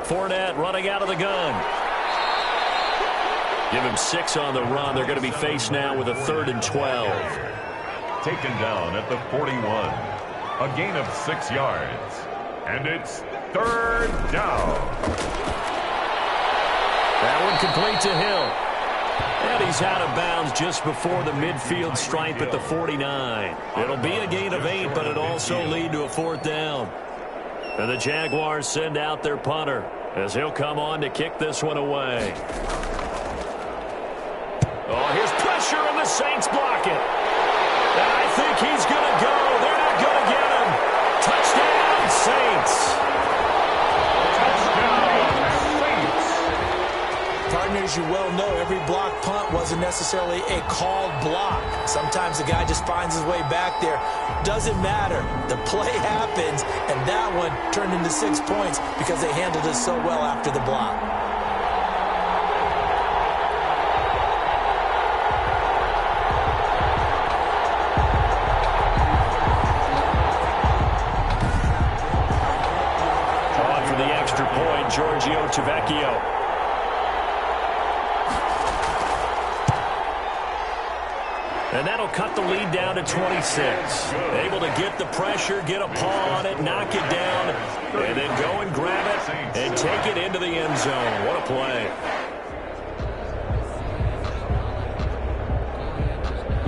Fournette running out of the gun. Give him 6 on the run. They're going to be faced now with a 3rd and 12. Taken down at the 41. A gain of 6 yards. And it's 3rd down. That one complete to Hill. And he's out of bounds just before the midfield stripe at the 49. It'll be a gain of 8, but it'll also lead to a 4th down. And the Jaguars send out their punter as he'll come on to kick this one away. Oh, here's pressure, and the Saints block it. And I think he's going to go. They're not going to get him. Touchdown, Saints. Partners, you well know every block punt wasn't necessarily a called block. Sometimes the guy just finds his way back there. Doesn't matter. The play happens, and that one turned into 6 points because they handled it so well after the block. On for the extra point, Giorgio Tavecchio. And that'll cut the lead down to 26. Able to get the pressure, get a paw on it, knock it down, and then go and grab it and take it into the end zone. What a play.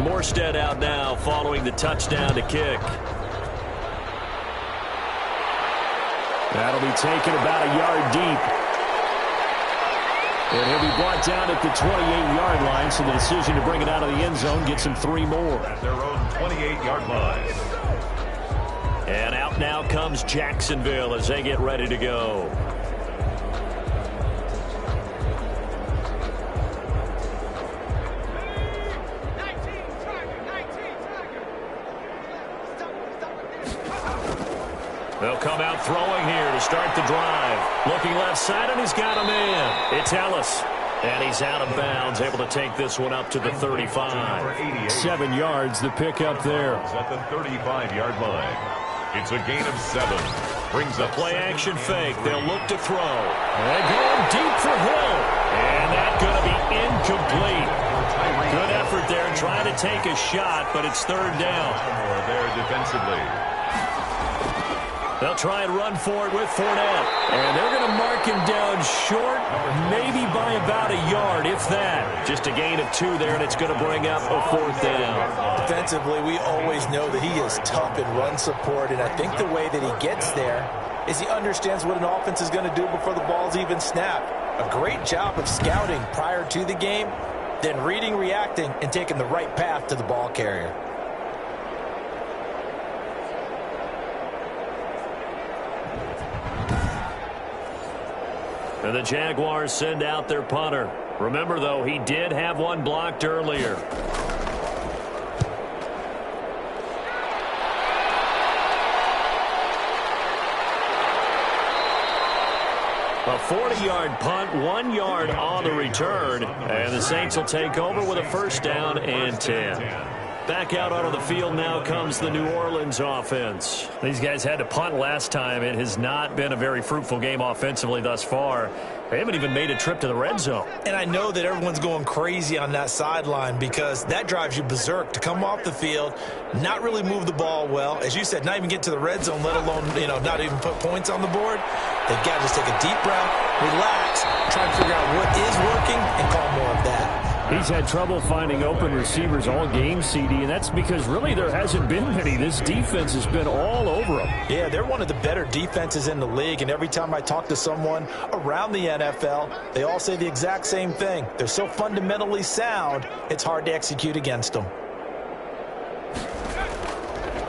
Morstead out now following the touchdown to kick. That'll be taken about a yard deep. And he'll be brought down at the 28-yard line, so the decision to bring it out of the end zone gets him 3 more. At their own 28-yard line. And out now comes Jacksonville as they get ready to go. They'll come out throwing here to start the drive. Looking left side, and he's got a man. It's Ellis. And he's out of bounds, able to take this one up to the 35. 7 yards, the pick up there. At the 35-yard line. It's a gain of 7. Brings a play-action fake. They'll look to throw. And going deep for Hill. And that's going to be incomplete. Good effort there, trying to take a shot, but it's 3rd down. There defensively. They'll try and run for it with Fournette. And they're going to mark him down short, maybe by about a yard, if that. Just a gain of 2 there, and it's going to bring up a 4th down. Defensively, we always know that he is tough in run support, and I think the way that he gets there is he understands what an offense is going to do before the ball's even snapped. A great job of scouting prior to the game, then reading, reacting, and taking the right path to the ball carrier. And the Jaguars send out their punter. Remember, though, he did have one blocked earlier. A 40-yard punt, 1 yard on the return. And the Saints will take over with a 1st down and 10. Back out onto the field now comes the New Orleans offense. These guys had to punt last time. It has not been a very fruitful game offensively thus far. They haven't even made a trip to the red zone. And I know that everyone's going crazy on that sideline because that drives you berserk to come off the field, not really move the ball well. As you said, not even get to the red zone, let alone, not even put points on the board. They've got to just take a deep breath, relax, try to figure out what is working, and call more of that. He's had trouble finding open receivers all game, CD, and that's because really there hasn't been many. This defense has been all over them. Yeah, they're one of the better defenses in the league, and every time I talk to someone around the NFL, they all say the exact same thing. They're so fundamentally sound, it's hard to execute against them.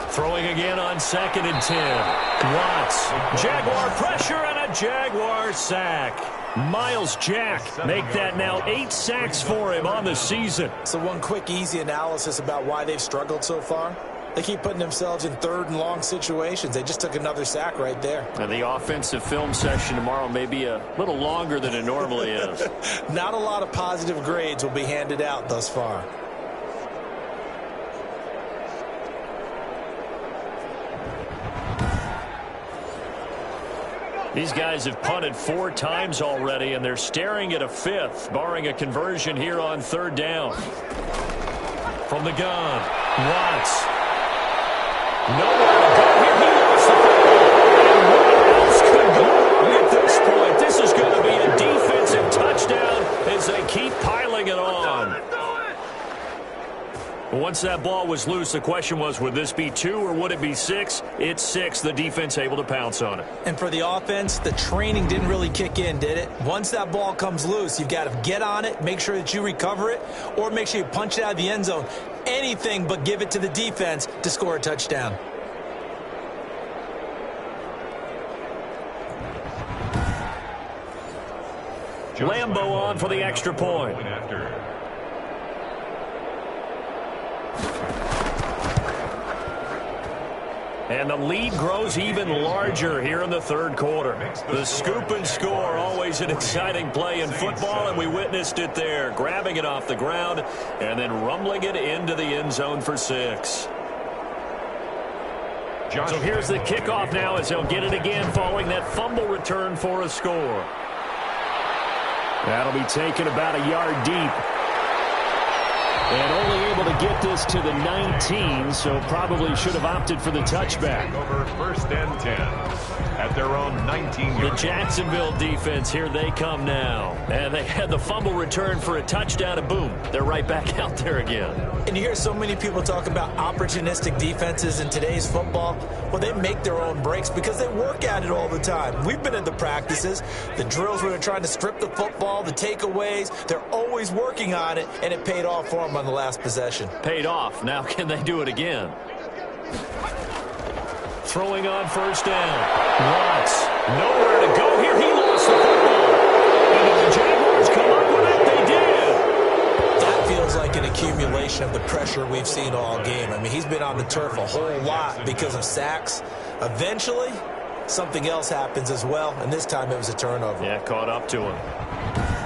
Throwing again on 2nd and 10. Watts, Jaguar pressure and a Jaguar sack. Miles Jack make that now 8 sacks for him on the season. So one quick, easy analysis about why they've struggled so far. They keep putting themselves in 3rd and long situations. They just took another sack right there. And the offensive film session tomorrow may be a little longer than it normally is. Not a lot of positive grades will be handed out thus far. These guys have punted 4 times already, and they're staring at a 5th, barring a conversion here on 3rd down. From the gun, Watts. Nowhere to go here. He lost the football. And what else could go at this point? This is going to be a defensive touchdown as they keep piling it on. Once that ball was loose, the question was, would this be 2 or would it be 6? It's 6. The defense able to pounce on it. And for the offense, the training didn't really kick in, did it? Once that ball comes loose, you've got to get on it, make sure that you recover it, or make sure you punch it out of the end zone. Anything but give it to the defense to score a touchdown. Lambo on for the extra point. And the lead grows even larger here in the third quarter. The scoop and score, always an exciting play in football, and we witnessed it there, grabbing it off the ground and then rumbling it into the end zone for 6. So here's the kickoff now as they'll get it again following that fumble return for a score. That'll be taken about a yard deep. And only able to get this to the 19, so probably should have opted for the touchback. Over 1st and 10 at their own 19-yard. The Jacksonville defense, here they come now. And they had the fumble return for a touchdown, and boom, they're right back out there again. And you hear so many people talk about opportunistic defenses in today's football. Well, they make their own breaks because they work at it all the time. We've been at the practices, the drills where they're trying to strip the football, the takeaways. They're always working on it, and it paid off for them on the last possession. Paid off. Now can they do it again? Throwing on 1st down. Watts, nowhere to go here. He lost the football. And if the Jaguars come up with it, they did. That feels like an accumulation of the pressure we've seen all game. I mean, he's been on the turf a whole lot because of sacks. Eventually, something else happens as well, and this time it was a turnover. Yeah, caught up to him.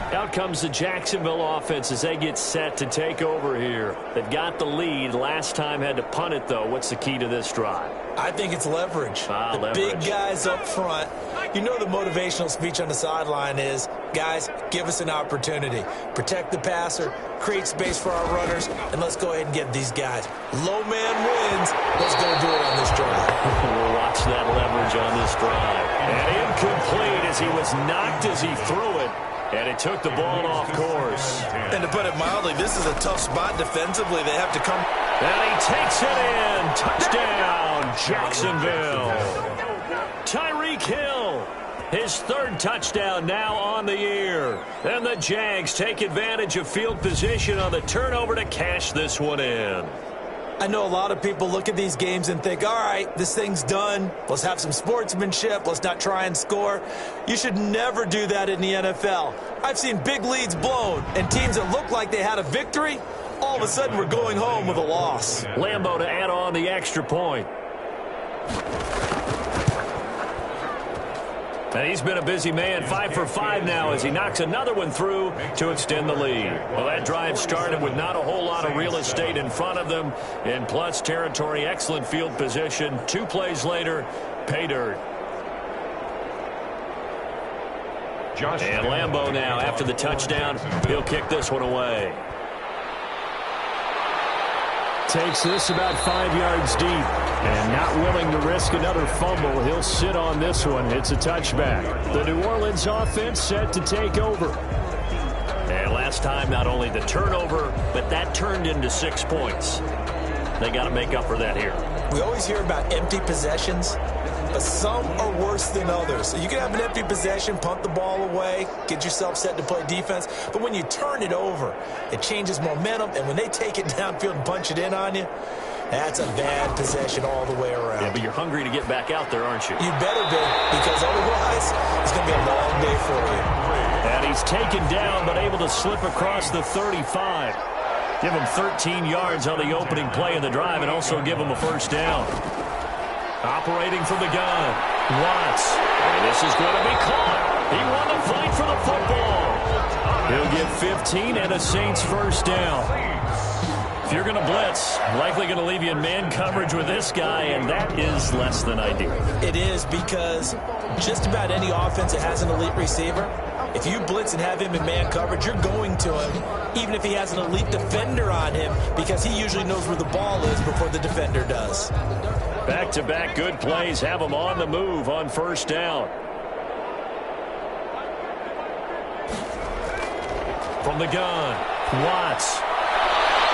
Out comes the Jacksonville offense as they get set to take over here. They've got the lead. Last time had to punt it, though. What's the key to this drive? I think it's leverage. The leverage. Big guys up front. You know the motivational speech on the sideline is, guys, give us an opportunity. Protect the passer, create space for our runners, and let's go ahead and get these guys. Low man wins. Let's go do it on this drive. We'll watch that leverage on this drive. And incomplete as he was knocked as he threw it. And it took the ball off course. And to put it mildly, this is a tough spot defensively. They have to come. And he takes it in. Touchdown, Jacksonville. Tyreek Hill, his 3rd touchdown now on the year. And the Jags take advantage of field position on the turnover to cash this one in. I know a lot of people look at these games and think, all right, this thing's done. Let's have some sportsmanship. Let's not try and score. You should never do that in the NFL. I've seen big leads blown, and teams that look like they had a victory, all of a sudden we're going home with a loss. Lambo to add on the extra point. And he's been a busy man, 5 for 5 now as he knocks another one through to extend the lead. Well, that drive started with not a whole lot of real estate in front of them. In plus territory, excellent field position. 2 plays later, pay dirt. And Lambo now, after the touchdown, he'll kick this one away. Takes this about 5 yards deep. And not willing to risk another fumble, he'll sit on this one. It's a touchback. The New Orleans offense set to take over. And last time, not only the turnover, but that turned into 6 points. They got to make up for that here. We always hear about empty possessions, but some are worse than others. So you can have an empty possession, punt the ball away, get yourself set to play defense. But when you turn it over, it changes momentum. And when they take it downfield and punch it in on you, that's a bad possession all the way around. Yeah, but you're hungry to get back out there, aren't you? You better be, because otherwise it's going to be a long day for you. And he's taken down, but able to slip across the 35. Give him 13 yards on the opening play of the drive and also give him a 1st down. Operating from the gun, Watts. And this is going to be caught. He won the fight for the football. He'll get 15 and a Saints 1st down. If you're going to blitz, likely going to leave you in man coverage with this guy, and that is less than ideal. It is, because just about any offense that has an elite receiver, if you blitz and have him in man coverage, you're going to him, even if he has an elite defender on him, because he usually knows where the ball is before the defender does. Back-to-back good plays have him on the move on 1st down. From the gun, Watts.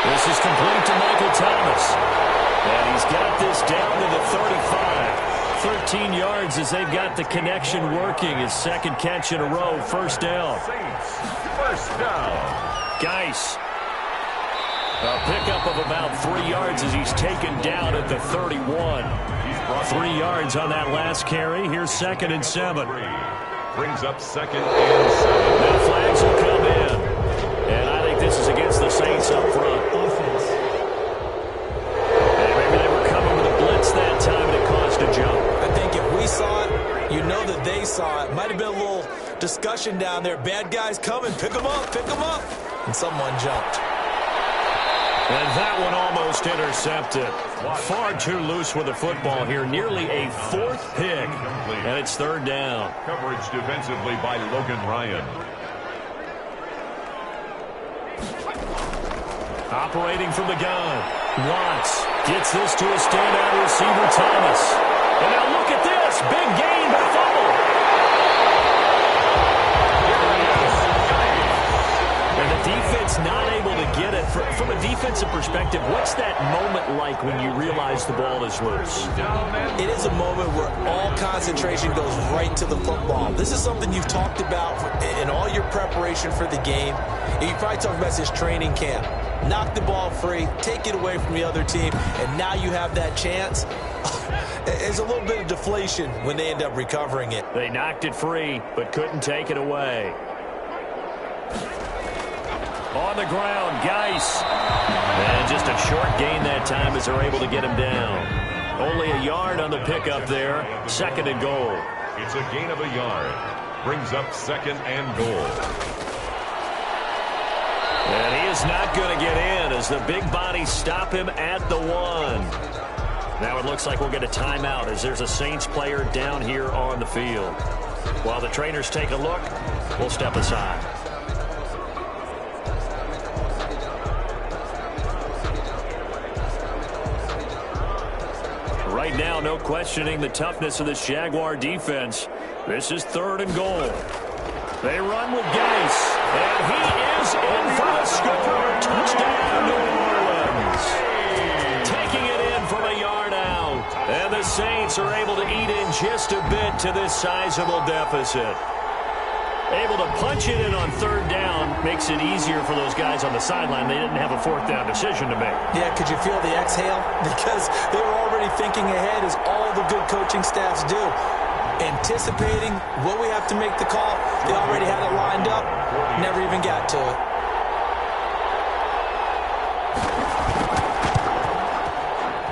This is complete to Michael Thomas. And he's got this down to the 35. 13 yards as they've got the connection working. His second catch in a row, first down. First down. Geis. A pickup of about 3 yards as he's taken down at the 31. 3 yards on that last carry. Here's 2nd and 7. Brings up 2nd and 7. Now flags will come in. And I think this is against the Saints up front. Offense. And maybe they were coming with a blitz that time and it caused a jump. I think if we saw it, you know that they saw it. Might have been a little discussion down there. Bad guys coming. Pick them up. Pick them up. And someone jumped. And that one almost intercepted. Far too loose with the football here. Nearly a 4th pick. And it's 3rd down. Coverage defensively by Logan Ryan. Operating from the gun. Watts gets this to a standout receiver, Thomas. And now look at this. Big gain, but fumble. And the defense not able to get it. From a defensive perspective, what's that moment like when you realize the ball is loose? It is a moment where all concentration goes right to the football. This is something you've talked about in all your preparation for the game. And you probably talked about this training camp. Knock the ball free, take it away from the other team, and now you have that chance. There's a little bit of deflation when they end up recovering it. They knocked it free, but couldn't take it away. On the ground, Geis. And just a short gain that time as they're able to get him down. Only a yard on the pickup there. 2nd and goal. It's a gain of a yard. Brings up 2nd and goal. And he is not going to get in as the big bodies stop him at the 1. Now it looks like we'll get a timeout as there's a Saints player down here on the field. While the trainers take a look, we'll step aside. Right now, no questioning the toughness of this Jaguar defense. This is 3rd and goal. They run with Geis, and he is in for the score. Touchdown, New Orleans. Taking it in from a yard out. And the Saints are able to eat in just a bit to this sizable deficit. Able to punch it in on 3rd down makes it easier for those guys on the sideline. They didn't have a 4th down decision to make. Yeah, could you feel the exhale? Because they were already thinking ahead, as all the good coaching staffs do. Anticipating what we have to make the call. They already had it lined up. Never even got to it.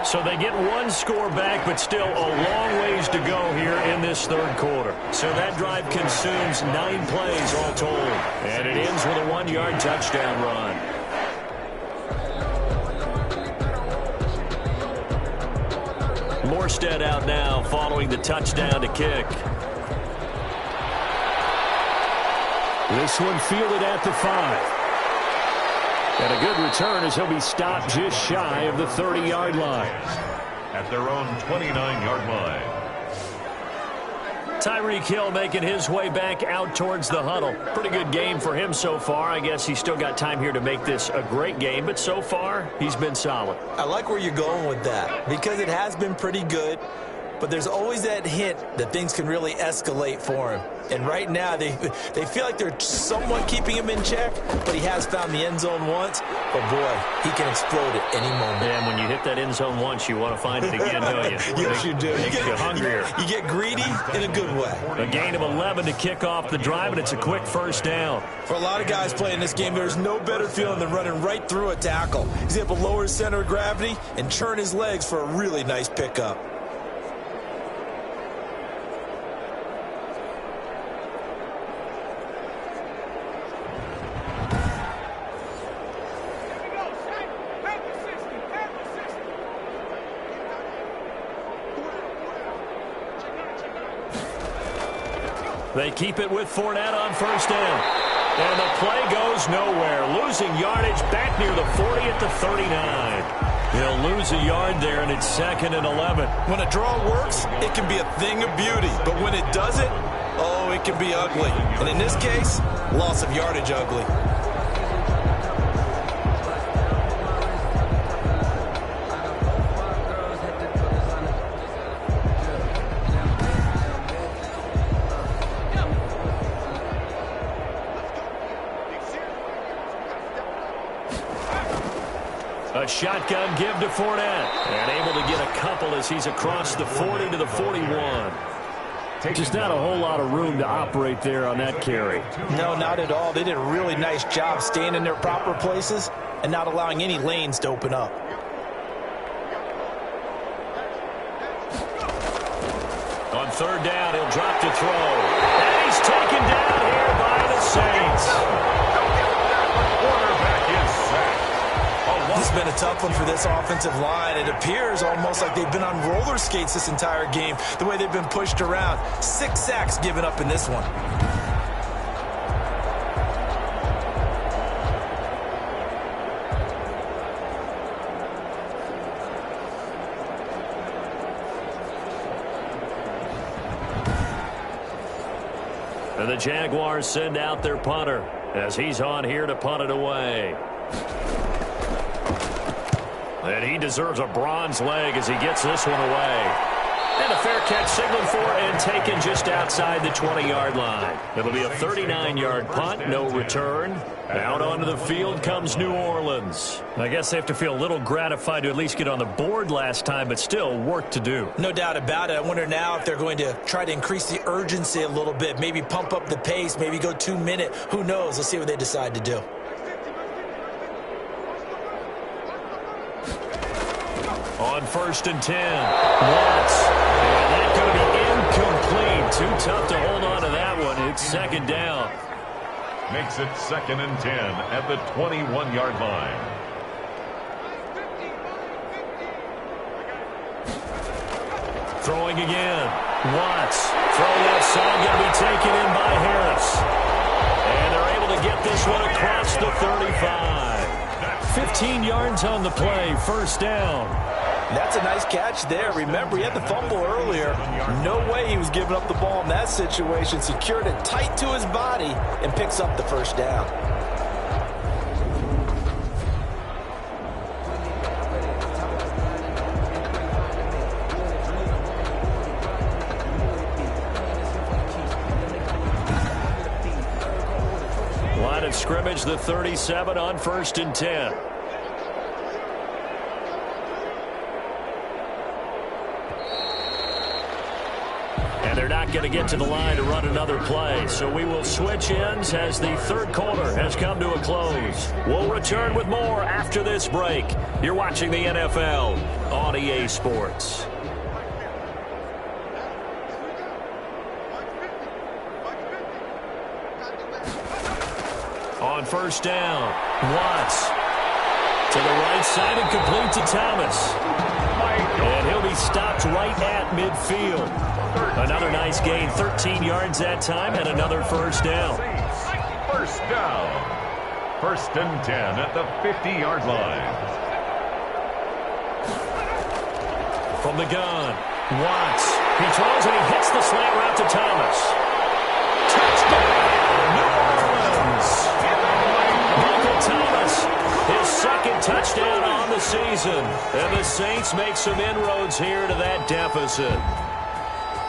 So they get 1 score back, but still a long ways to go here in this 3rd quarter. So that drive consumes 9 plays all told. And it ends with a 1-yard touchdown run. Morstead out now following the touchdown to kick. This one fielded at the 5. And a good return as he'll be stopped just shy of the 30-yard line. At their own 29-yard line. Tyreek Hill making his way back out towards the huddle. Pretty good game for him so far. I guess he's still got time here to make this a great game, but so far he's been solid. I like where you're going with that because it has been pretty good, but there's always that hint that things can really escalate for him. And right now, they feel like they're somewhat keeping him in check, but he has found the end zone once. But, boy, he can explode at any moment. And when you hit that end zone once, you want to find it again, don't you? Yes, you do. Makes you hungrier. You get greedy in a good way. A gain of 11 to kick off the drive, and it's a quick first down. For a lot of guys playing this game, there's no better feeling than running right through a tackle. He's able to lower his center of gravity and churn his legs for a really nice pickup. They keep it with Fournette on first down. And the play goes nowhere. Losing yardage back near the 40 at the 39. He'll lose a yard there, and it's 2nd and 11. When a draw works, it can be a thing of beauty. But when it doesn't, oh, it can be ugly. And in this case, loss of yardage ugly. A shotgun give to Fournette. And able to get a couple as he's across the 40 to the 41. Just not a whole lot of room to operate there on that carry. No, not at all. They did a really nice job staying in their proper places and not allowing any lanes to open up. On third down, he'll drop to throw. And he's taken down here by the Saints. Quarterback is sacked. This has been a tough one for this offensive line. It appears almost like they've been on roller skates this entire game, the way they've been pushed around. 6 sacks given up in this one. And the Jaguars send out their punter as he's on here to punt it away. And he deserves a bronze leg as he gets this one away. And a fair catch signaled for and taken just outside the 20-yard line. It'll be a 39-yard punt, no return. Out onto the field comes New Orleans. I guess they have to feel a little gratified to at least get on the board last time, but still work to do. No doubt about it. I wonder now if they're going to try to increase the urgency a little bit, maybe pump up the pace, maybe go 2-minute. Who knows? Let's see what they decide to do. On 1st and 10, Watts. And that's going to be incomplete. Too tough to hold on to that one. It's second down. Makes it 2nd and 10 at the 21-yard line. Throwing again. Watts. Throw left side going to be taken in by Harris. And they're able to get this one across the 35. 15 yards on the play. First down. That's a nice catch there. Remember, he had the fumble earlier. No way he was giving up the ball in that situation. Secured it tight to his body and picks up the first down. Line of scrimmage, the 37 on 1st and 10. And they're not going to get to the line to run another play. So we will switch ends as the third quarter has come to a close. We'll return with more after this break. You're watching the NFL on EA Sports. On first down, Watts to the right side and complete to Thomas. And he'll be stopped right at midfield. Another nice gain, 13 yards that time, and another first down. First down. 1st and 10 at the 50-yard line. From the gun, Watts. He throws and he hits the slant route to Thomas. Touchdown, New Orleans. Michael Thomas, his second touchdown on the season. And the Saints make some inroads here to that deficit.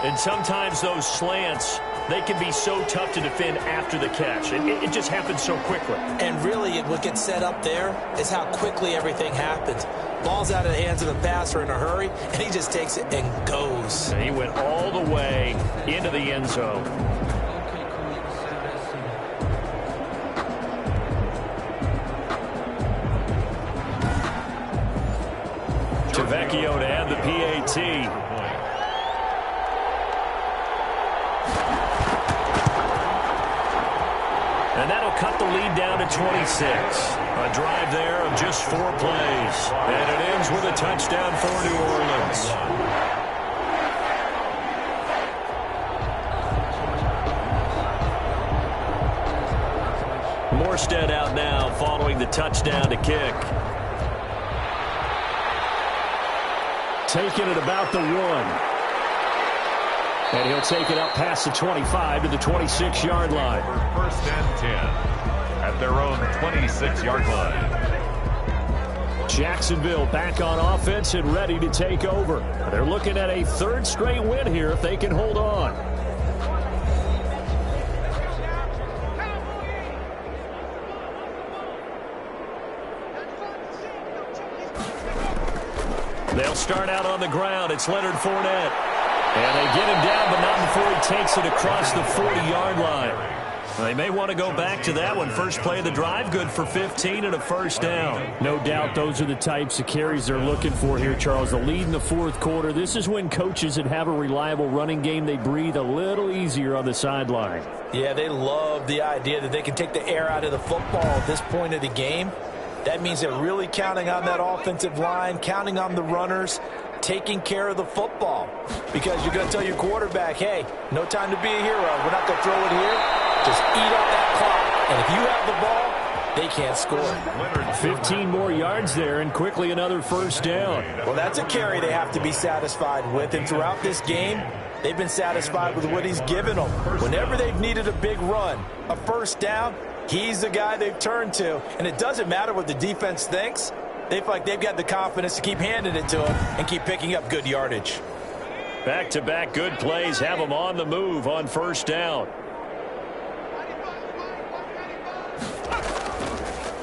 And sometimes those slants, they can be so tough to defend after the catch. It just happens so quickly. And really, what gets set up there is how quickly everything happens. Ball's out of the hands of the passer in a hurry, and he just takes it and goes. And he went all the way into the end zone. Vecchio to add the PAT. And that'll cut the lead down to 26. A drive there of just 4 plays. And it ends with a touchdown for New Orleans. Morstead out now following the touchdown to kick. Taking it about the 1. And he'll take it up past the 25 to the 26-yard line. 1st and 10 at their own 26-yard line. Jacksonville back on offense and ready to take over. They're looking at a 3rd straight win here if they can hold on. They'll start out on the ground. It's Leonard Fournette. And they get him down, but not before he takes it across the 40-yard line. They may want to go back to that one. First play of the drive, good for 15 and a first down. No doubt those are the types of carries they're looking for here, Charles. The lead in the fourth quarter. This is when coaches that have a reliable running game, they breathe a little easier on the sideline. Yeah, they love the idea that they can take the air out of the football at this point of the game. That means they're really counting on that offensive line, counting on the runners, taking care of the football. Because you're going to tell your quarterback, hey, no time to be a hero. We're not going to throw it here. Just eat up that clock. And if you have the ball, they can't score. 15 more yards there, and quickly another first down. Well, that's a carry they have to be satisfied with. And throughout this game, they've been satisfied with what he's given them. Whenever they've needed a big run, a first down, he's the guy they've turned to. And it doesn't matter what the defense thinks. They feel like they've got the confidence to keep handing it to him and keep picking up good yardage. Back-to-back good plays have them on the move on first down.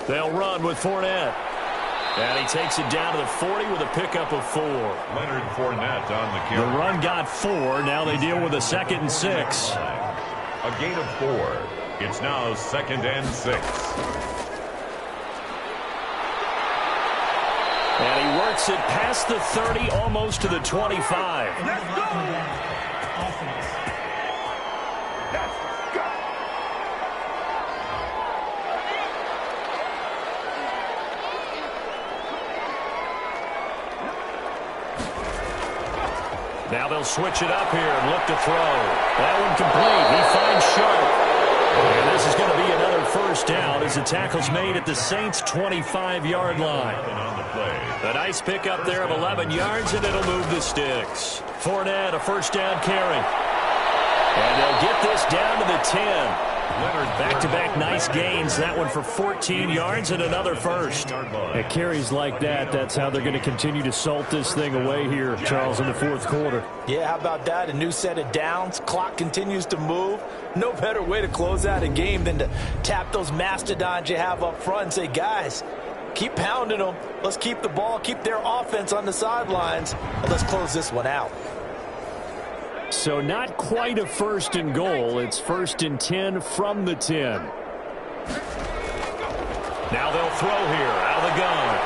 They'll run with Fournette. And he takes it down to the 40 with a pickup of 4. Leonard Fournette on the carry. The run got 4. Now they deal with a 2nd and 6. A gain of 4. It's now 2nd and 6. And he works it past the 30, almost to the 25. Let's go! Offense. Now they'll switch it up here and look to throw. That one complete. He finds Sharp. And this is going to be another first down as the tackle's made at the Saints' 25-yard line. A nice pickup there of 11 yards, and it'll move the sticks. Fournette, a first down carry. And they'll get this down to the 10. Back-to-back nice gains. That one for 14 yards and another first. At carries like that, that's how they're going to continue to salt this thing away here, Charles, in the fourth quarter. Yeah, how about that? A new set of downs. Clock continues to move. No better way to close out a game than to tap those mastodons you have up front and say, guys, keep pounding them. Let's keep the ball, keep their offense on the sidelines, and let's close this one out. So not quite a first and goal. It's 1st and 10 from the 10. Now they'll throw here out of the gun.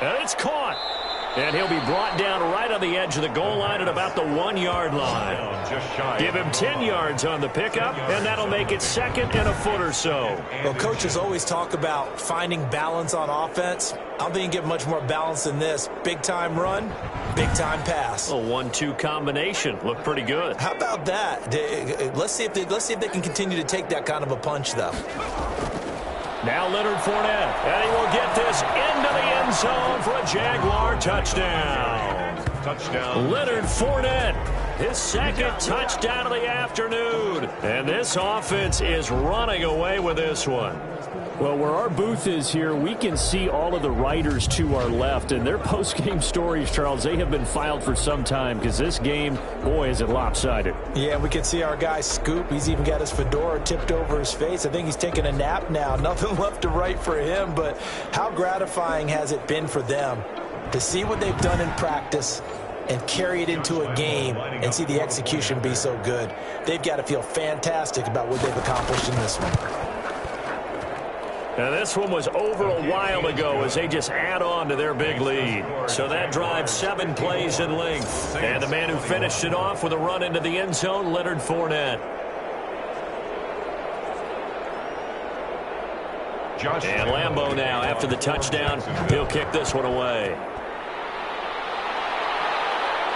And it's caught. And he'll be brought down right on the edge of the goal line at about the 1-yard line. Give him 10 yards on the pickup, and that'll make it 2nd and a foot or so. Well, coaches always talk about finding balance on offense. I don't think you can get much more balance than this. Big-time run, big-time pass. A 1-2 combination. Looked pretty good. How about that? Let's see if they can continue to take that kind of a punch, though. Now Leonard Fournette, and he will get this into the end zone for a Jaguar touchdown. Leonard Fournette, his 2nd touchdown of the afternoon. And this offense is running away with this one. Well, where our booth is here, we can see all of the writers to our left, and their post-game stories, Charles, they have been filed for some time because this game, boy, is it lopsided. Yeah, we can see our guy Scoop. He's even got his fedora tipped over his face. I think he's taking a nap now. Nothing left to write for him, but how gratifying has it been for them to see what they've done in practice and carry it into a game and see the execution be so good. They've got to feel fantastic about what they've accomplished in this one. Now this one was over a while ago as they just add on to their big lead. So that drives 7 plays in length. And the man who finished it off with a run into the end zone, Leonard Fournette. And Lambeau now, after the touchdown, he'll kick this one away.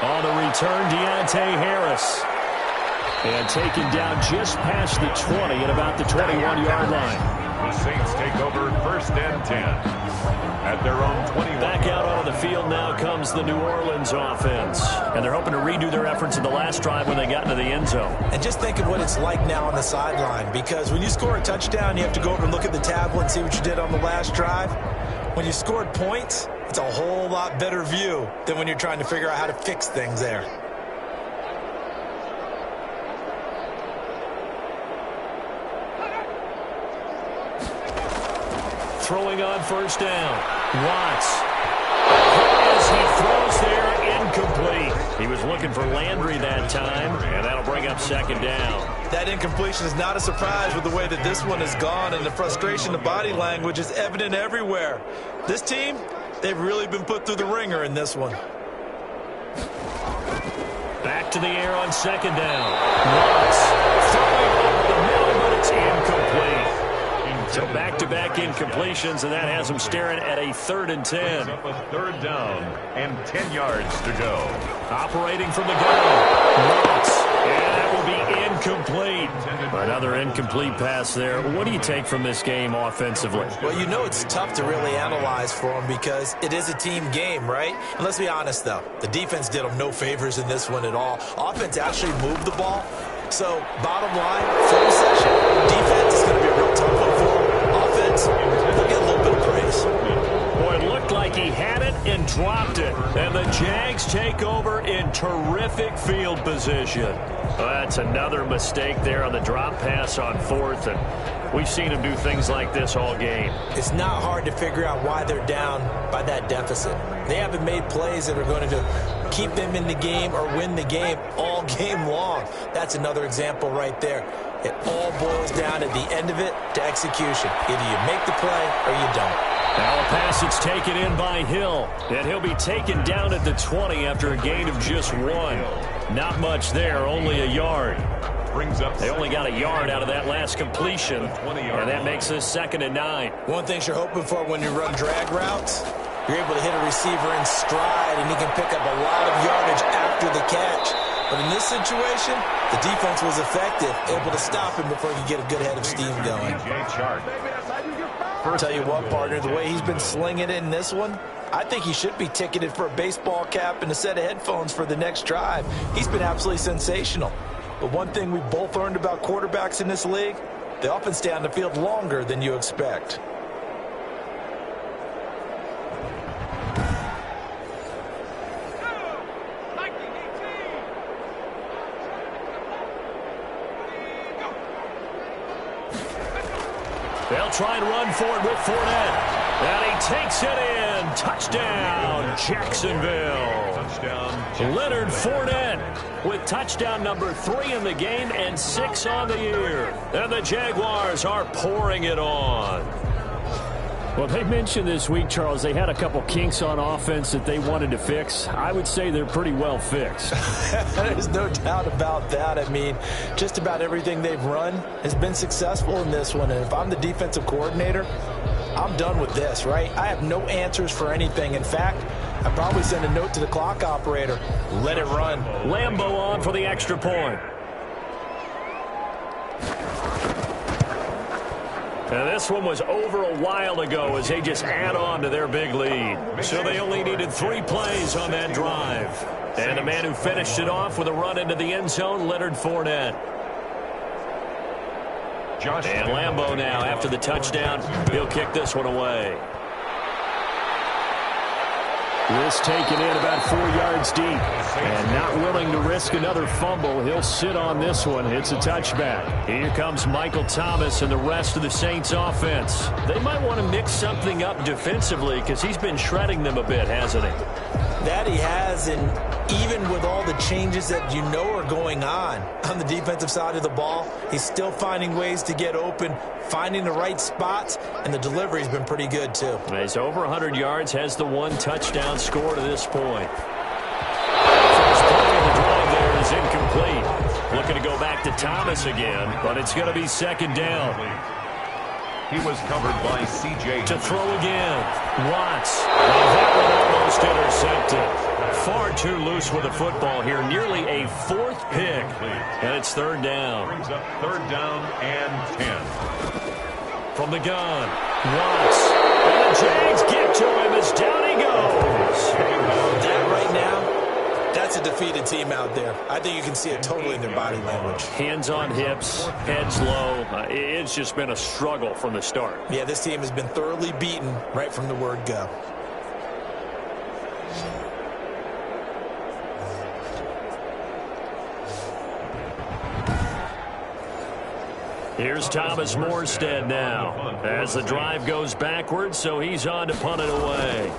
On the return, Deontay Harris. And taken down just past the 20 at about the 21-yard line. The Saints take over 1st and 10 at their own 21. Back out onto the field now comes the New Orleans offense. And they're hoping to redo their efforts in the last drive when they got into the end zone. And just think of what it's like now on the sideline, because when you score a touchdown, you have to go over and look at the tablet and see what you did on the last drive. When you scored points, it's a whole lot better view than when you're trying to figure out how to fix things there. Throwing on first down. Watts. He throws there, incomplete. He was looking for Landry that time, and that'll bring up second down. That incompletion is not a surprise with the way that this one has gone, and the frustration, the body language is evident everywhere. This team, they've really been put through the ringer in this one. Back to the air on second down. Watts throwing over the middle, but it's incomplete. So back-to-back incompletions, and that has him staring at a 3rd and 10. Up a 3rd down and 10 yards to go. Operating from the gun. Watts, and that will be incomplete. Another incomplete pass there. What do you take from this game offensively? Well, you know it's tough to really analyze for them because it is a team game, right? And let's be honest, though. The defense did them no favors in this one at all. Offense actually moved the ball. So, bottom line, film session, defense is going to be a real tough one for them. Offense, they'll get a little bit of praise. Boy, it looked like he had it and dropped it. And the Jags take over in terrific field position. Well, that's another mistake there on the drop pass on 4th. And we've seen him do things like this all game. It's not hard to figure out why they're down by that deficit. They haven't made plays that are going to keep them in the game or win the game all game long. That's another example right there. It all boils down at the end of it to execution. Either you make the play or you don't. Now a pass that's taken in by Hill, and he'll be taken down at the 20 after a gain of just 1. Not much there, only a yard. They only got a yard out of that last completion, and that makes this 2nd and 9. One thing you're hoping for when you run drag routes, you're able to hit a receiver in stride, and he can pick up a lot of yardage after the catch. But in this situation, the defense was effective, able to stop him before he could get a good head of steam going. I'll tell you what, partner, the way he's been slinging it in this one, I think he should be ticketed for a baseball cap and a set of headphones for the next drive. He's been absolutely sensational. But one thing we both learned about quarterbacks in this league, they often stay on the field longer than you expect. They'll try and run for it with Fournette. And he takes it in. Touchdown, Jacksonville. Touchdown. Leonard Fournette with touchdown number 3 in the game and 6 on the year. And the Jaguars are pouring it on. Well, they mentioned this week, Charles, they had a couple kinks on offense that they wanted to fix. I would say they're pretty well fixed. There's no doubt about that. I mean, just about everything they've run has been successful in this one. And if I'm the defensive coordinator, I'm done with this, right? I have no answers for anything. In fact, I'd probably send a note to the clock operator. Let it run. Lambeau on for the extra point. And this one was over a while ago as they just add on to their big lead. So they only needed 3 plays on that drive. And the man who finished it off with a run into the end zone, Leonard Fournette. And Lambeau now, after the touchdown, he'll kick this one away. This taken in about 4 yards deep. And not willing to risk another fumble. He'll sit on this one. It's a touchback. Here comes Michael Thomas and the rest of the Saints offense. They might want to mix something up defensively because he's been shredding them a bit, hasn't he? That he has, and even with all the changes that you know are going on the defensive side of the ball, he's still finding ways to get open, finding the right spots, and the delivery's been pretty good too. He's over 100 yards, has the 1 touchdown score to this point. First play of the drive there is incomplete. Looking to go back to Thomas again, but it's going to be 2nd down. He was covered by C.J. To throw again. Watts. And that one almost intercepted. Far too loose with the football here. Nearly a 4th pick. And it's 3rd down. Brings up 3rd down and 10. From the gun. Watts. And the Jags get to him as down he goes. That right now, that's a defeated team out there. I think you can see it totally in their body language. Hands on hips, heads low. It's just been a struggle from the start. Yeah, this team has been thoroughly beaten right from the word go. Here's Thomas Morstead now as the drive goes backwards, so he's on to punt it away.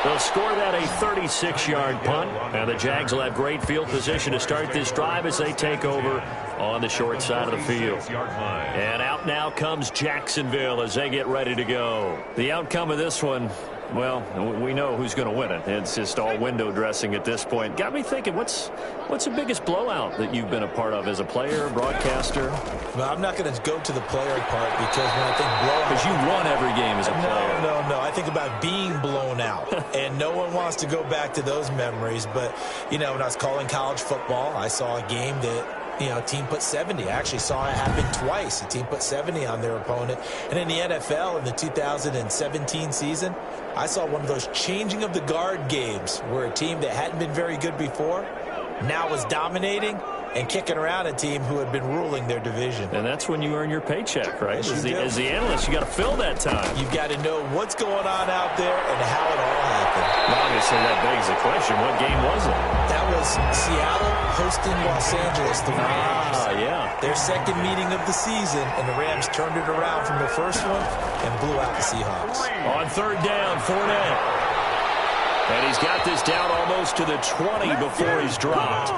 They'll score that a 36-yard punt, and the Jags will have great field position to start this drive as they take over on the short side of the field. And out now comes Jacksonville as they get ready to go. The outcome of this one, well, we know who's going to win it. It's just all window dressing at this point. Got me thinking, what's the biggest blowout that you've been a part of as a player, broadcaster? Well, I'm not going to go to the player part because when I think blowout... Because you won every game as a player. No. I think about being blown out. And no one wants to go back to those memories. But, you know, when I was calling college football, I saw a game that, you know, a team put 70. I actually saw it happen twice. A team put 70 on their opponent. And in the NFL in the 2017 season, I saw one of those changing of the guard games where a team that hadn't been very good before now was dominating and kicking around a team who had been ruling their division. And that's when you earn your paycheck, right? Yes, As the analyst, you got to fill that time. You've got to know what's going on out there and how it all happened. Obviously, that begs the question, what game was it? That was Seattle hosting Los Angeles, the Rams. Yeah. Their second meeting of the season, and the Rams turned it around from the first one and blew out the Seahawks. On third down, Fournette. And he's got this down almost to the 20 before he's dropped.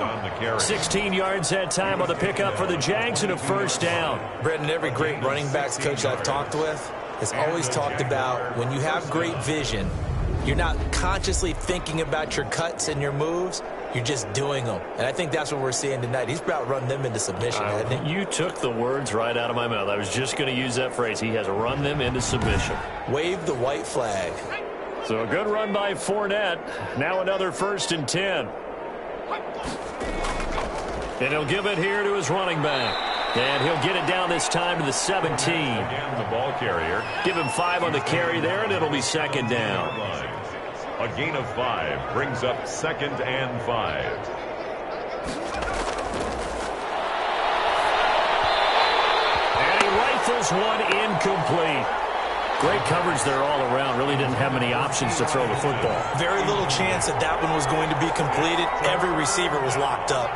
16 yards that time on the pickup for the Jags and a first down. Brendan, every great running backs coach I've talked with has always talked about when you have great vision, you're not consciously thinking about your cuts and your moves. You're just doing them. And I think that's what we're seeing tonight. He's about run them into submission, hasn't he? You took the words right out of my mouth. I was just going to use that phrase. He has run them into submission. Wave the white flag. So a good run by Fournette. Now another 1st and 10. And he'll give it here to his running back. And he'll get it down this time to the 17. Again, the ball carrier. Give him 5 on the carry there, and it'll be second down. A gain of 5 brings up 2nd and 5. And he rifles one incomplete. Great coverage there all around. Really didn't have many options to throw the football. Very little chance that that one was going to be completed. Every receiver was locked up.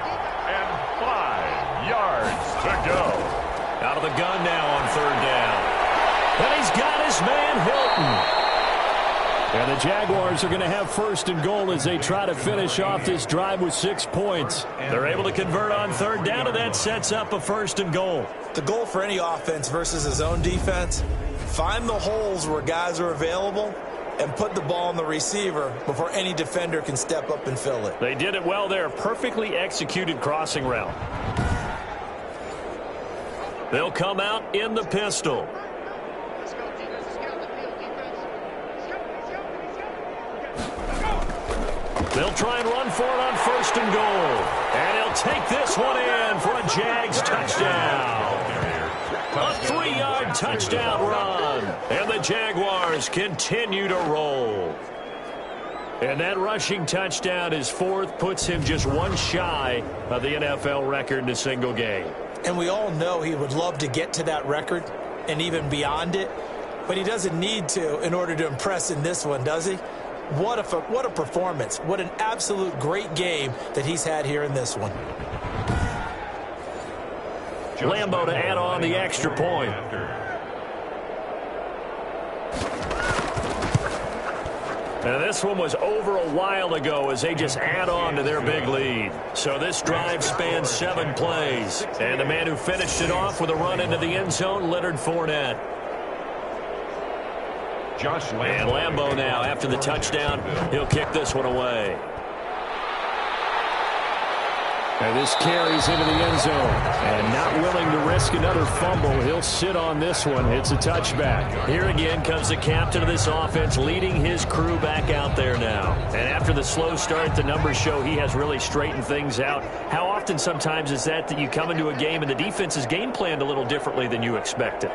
And 5 yards to go. Out of the gun now on third down. And he's got his man Hilton. And the Jaguars are going to have 1st and goal as they try to finish off this drive with 6 points. They're able to convert on third down, and that sets up a 1st and goal. The goal for any offense versus his own defense, find the holes where guys are available and put the ball on the receiver before any defender can step up and fill it. They did it well there. Perfectly executed crossing route. They'll come out in the pistol. They'll try and run for it on 1st and goal. And he'll take this one in for a Jags touchdown. A 3-yard touchdown run. And the Jaguars continue to roll. And that rushing touchdown is 4th, puts him just one shy of the NFL record in a single game. And we all know he would love to get to that record and even beyond it. But he doesn't need to in order to impress in this one, does he? What a performance. What an absolute great game that he's had here in this one. Lambo to add on the extra point. And this one was over a while ago as they just add on to their big lead. So this drive spans 7 plays. And the man who finished it off with a run into the end zone, Leonard Fournette. And Lambo now, after the touchdown, he'll kick this one away. And this carries into the end zone. And not willing to risk another fumble, he'll sit on this one. It's a touchback. Here again comes the captain of this offense, leading his crew back out there now. And after the slow start, the numbers show he has really straightened things out. How often sometimes is that you come into a game and the defense is game planned a little differently than you expected?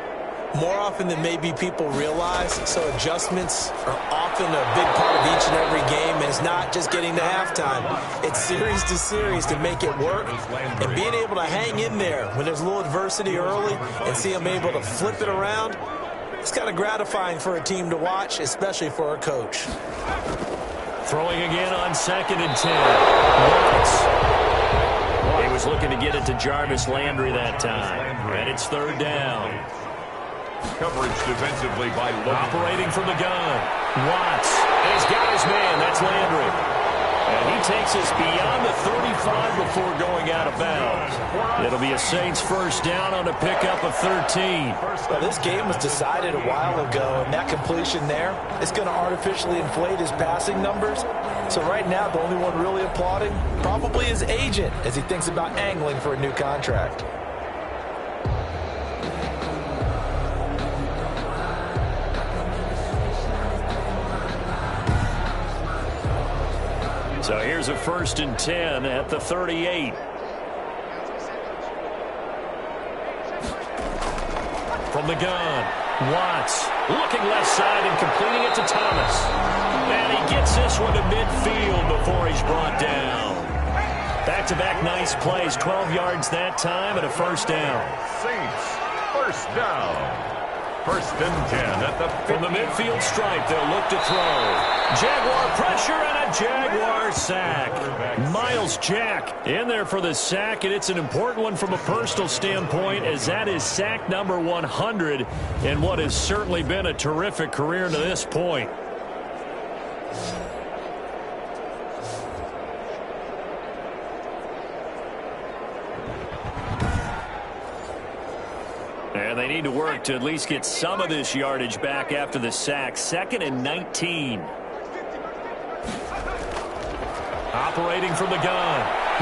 More often than maybe people realize, so adjustments are often a big part of each and every game, and it's not just getting to halftime. It's series to series to make it work, and being able to hang in there when there's a little adversity early and see them able to flip it around, it's kind of gratifying for a team to watch, especially for a coach. Throwing again on 2nd and 10. Watts. He was looking to get it to Jarvis Landry that time, and it's 3rd down. Coverage defensively by Logan. Operating from the gun. Watts. And he's got his man it's Landry. And he takes us beyond the 35 before going out of bounds. It'll be a Saints first down on a pickup of 13. Well, this game was decided a while ago, and that completion there is going to artificially inflate his passing numbers. So right now, the only one really applauding probably his agent as he thinks about angling for a new contract. So here's a 1st and 10 at the 38. From the gun, Watts looking left side and completing it to Thomas. And he gets this one to midfield before he's brought down. Back-to-back nice plays, 12 yards that time and a first down. Saints, first down. 1st and 10 at the 50. From the midfield stripe, they'll look to throw. Jaguar pressure and a Jaguar sack. Miles Jack in there for the sack, and it's an important one from a personal standpoint as that is sack number 100 in what has certainly been a terrific career to this point. And they need to work to at least get some of this yardage back after the sack. 2nd and 19. Operating from the gun.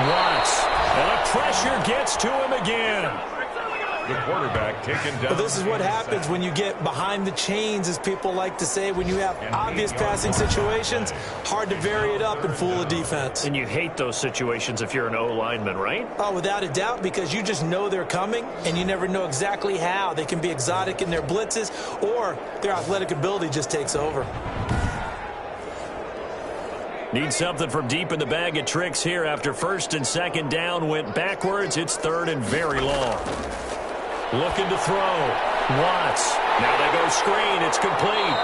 Watts. And the pressure gets to him again. The quarterback taken down. Well, this is what happens when you get behind the chains, as people like to say. When you have obvious passing situations, hard to vary it up and fool a defense. And you hate those situations if you're an O-lineman, right? Oh, without a doubt, because you just know they're coming, and you never know exactly how. They can be exotic in their blitzes, or their athletic ability just takes over. Need something from deep in the bag of tricks here after 1st and 2nd down went backwards. It's 3rd and very long. Looking to throw. Watts. Now they go screen. It's complete.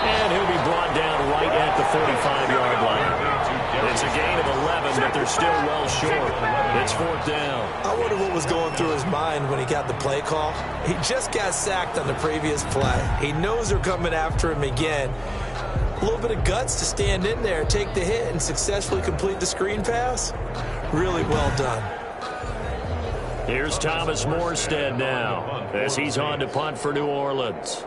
And he'll be brought down right at the 45-yard line. It's a gain of 11, but they're still well short. It's 4th down. I wonder what was going through his mind when he got the play call. He just got sacked on the previous play. He knows they're coming after him again. A little bit of guts to stand in there, take the hit, and successfully complete the screen pass. Really well done. Here's Thomas Morstead now as he's on to punt for New Orleans.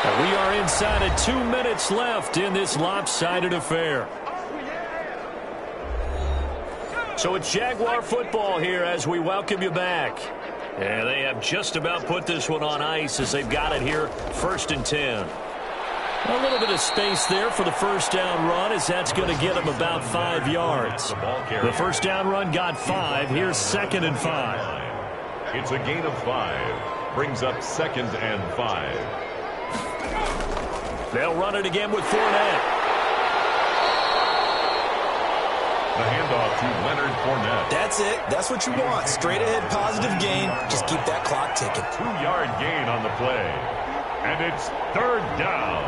And we are inside of 2 minutes left in this lopsided affair. So it's Jaguar football here as we welcome you back. And they have just about put this one on ice as they've got it here, 1st and 10. A little bit of space there for the first down run as that's going to get them about 5 yards. The first down run got 5. Here's 2nd and 5. It's a gain of 5. Brings up 2nd and 5. They'll run it again with Fournette. The handoff to Leonard Fournette. That's it. That's what you want. Straight ahead positive gain. Just keep that clock ticking. 2-yard gain on the play. And it's 3rd down.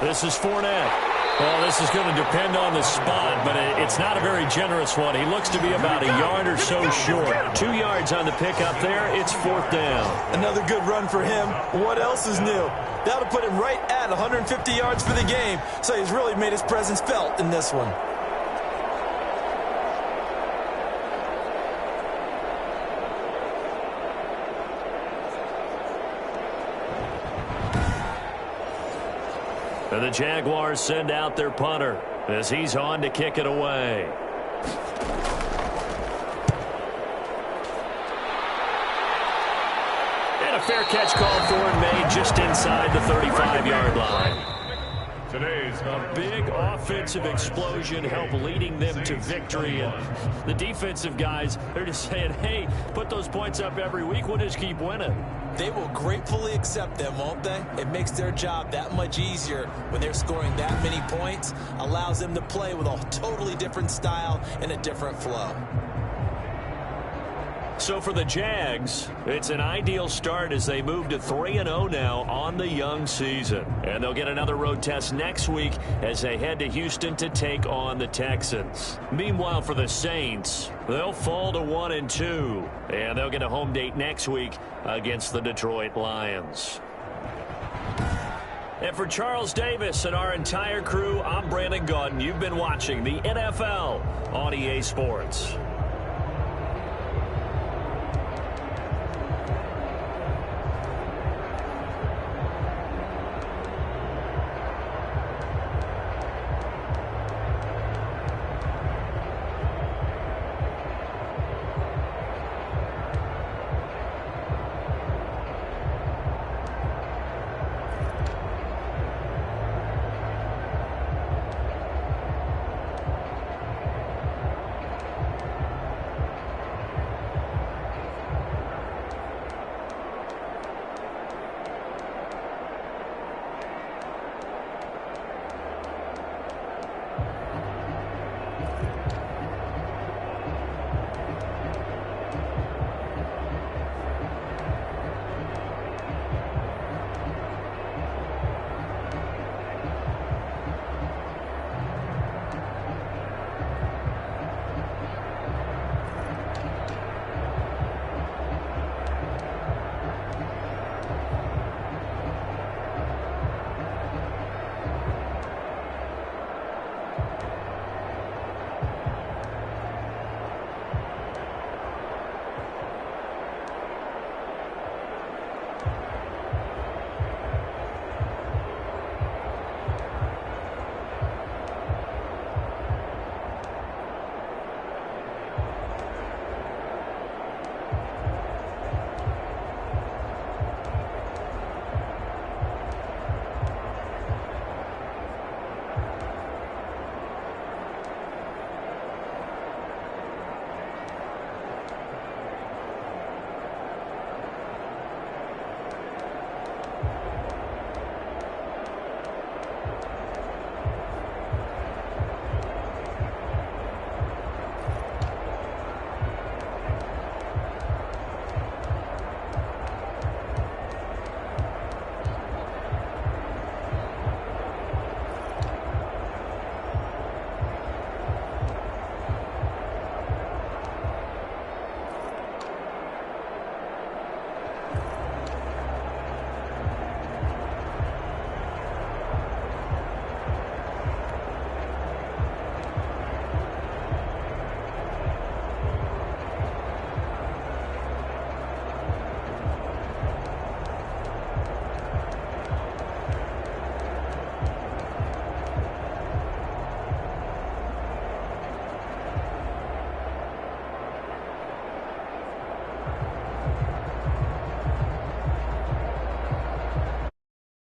This is Fournette. Well, this is going to depend on the spot, but it's not a very generous one. He looks to be about a yard or so short. 2 yards on the pickup there. It's 4th down. Another good run for him. What else is new? That'll put him right at 150 yards for the game, so he's really made his presence felt in this one. And the Jaguars send out their punter as he's on to kick it away. And a fair catch called for and made just inside the 35-yard line. Today's a big offensive explosion helped leading them to victory. And the defensive guys, they're just saying, hey, put those points up every week. We'll just keep winning. They will gratefully accept them, won't they? It makes their job that much easier when they're scoring that many points. Allows them to play with a totally different style and a different flow. So for the Jags, it's an ideal start as they move to 3-0 now on the young season. And they'll get another road test next week as they head to Houston to take on the Texans. Meanwhile, for the Saints, they'll fall to 1-2. And they'll get a home date next week against the Detroit Lions. And for Charles Davis and our entire crew, I'm Brandon Gaudin. You've been watching the NFL on EA Sports.